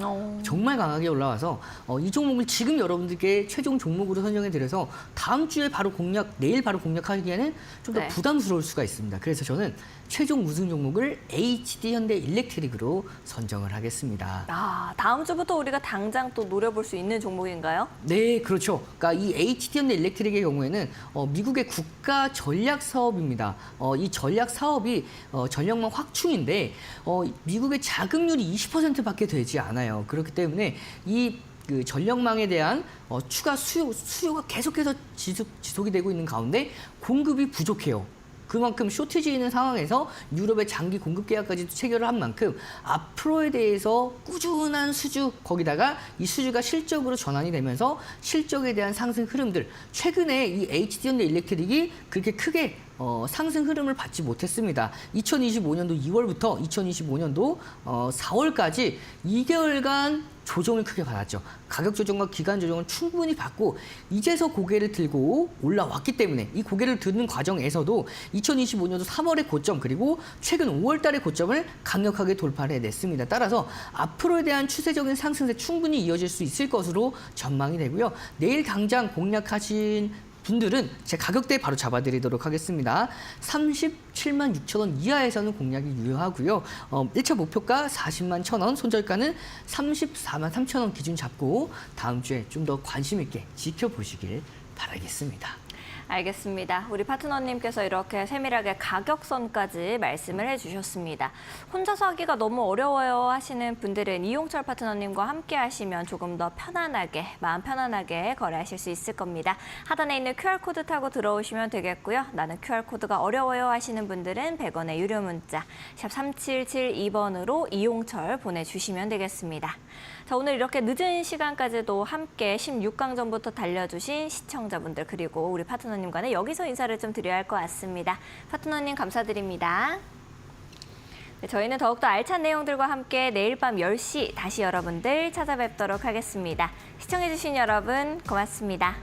정말 강하게 올라와서 이 종목을 지금 여러분들께 최종 종목으로 선정해드려서 다음 주에 바로 내일 바로 공략하기에는 좀 더 네. 부담스러울 수가 있습니다. 그래서 저는 최종 우승 종목을 HD 현대일렉트릭으로 선정을 하겠습니다. 아, 다음 주부터 우리가 당장 또 노려볼 수 있는 종목인가요? 네, 그렇죠. 그러니까 이 HD 현대일렉트릭의 경우에는 미국의 국가 전략 사업입니다. 이 전략 사업이 전력망 확충인데 미국의 자금률이 20%밖에 되지 않아요. 그렇기 때문에 그 전력망에 대한 추가 수요가 계속해서 지속이 되고 있는 가운데 공급이 부족해요. 그만큼 쇼티지 있는 상황에서 유럽의 장기 공급 계약까지도 체결을 한 만큼 앞으로에 대해서 꾸준한 수주, 거기다가 이 수주가 실적으로 전환이 되면서 실적에 대한 상승 흐름들, 최근에 이 HD현대 일렉트릭이 그렇게 크게 상승 흐름을 받지 못했습니다. 2025년도 2월부터 2025년도 4월까지 2개월간 조정을 크게 받았죠. 가격 조정과 기간 조정을 충분히 받고 이제서 고개를 들고 올라왔기 때문에 이 고개를 드는 과정에서도 2025년도 3월의 고점 그리고 최근 5월 달의 고점을 강력하게 돌파를 해냈습니다. 따라서 앞으로에 대한 추세적인 상승세 충분히 이어질 수 있을 것으로 전망이 되고요. 내일 당장 공략하신 분들은 제 가격대 바로 잡아드리도록 하겠습니다. 37만 6천 원 이하에서는 공략이 유효하고요. 1차 목표가 40만 1천 원, 손절가는 34만 3천 원 기준 잡고 다음 주에 좀 더 관심 있게 지켜보시길 바라겠습니다. 알겠습니다. 우리 파트너님께서 이렇게 세밀하게 가격선까지 말씀을 해주셨습니다. 혼자서 하기가 너무 어려워요 하시는 분들은 이용철 파트너님과 함께 하시면 조금 더 편안하게, 마음 편안하게 거래하실 수 있을 겁니다. 하단에 있는 QR코드 타고 들어오시면 되겠고요. 나는 QR코드가 어려워요 하시는 분들은 100원의 유료 문자 샵 3772번으로 이용철 보내주시면 되겠습니다. 자, 오늘 이렇게 늦은 시간까지도 함께 16강전부터 달려주신 시청자분들 그리고 우리 파트너님과는 여기서 인사를 좀 드려야 할 것 같습니다. 파트너님 감사드립니다. 네, 저희는 더욱더 알찬 내용들과 함께 내일 밤 10시 다시 여러분들 찾아뵙도록 하겠습니다. 시청해주신 여러분 고맙습니다.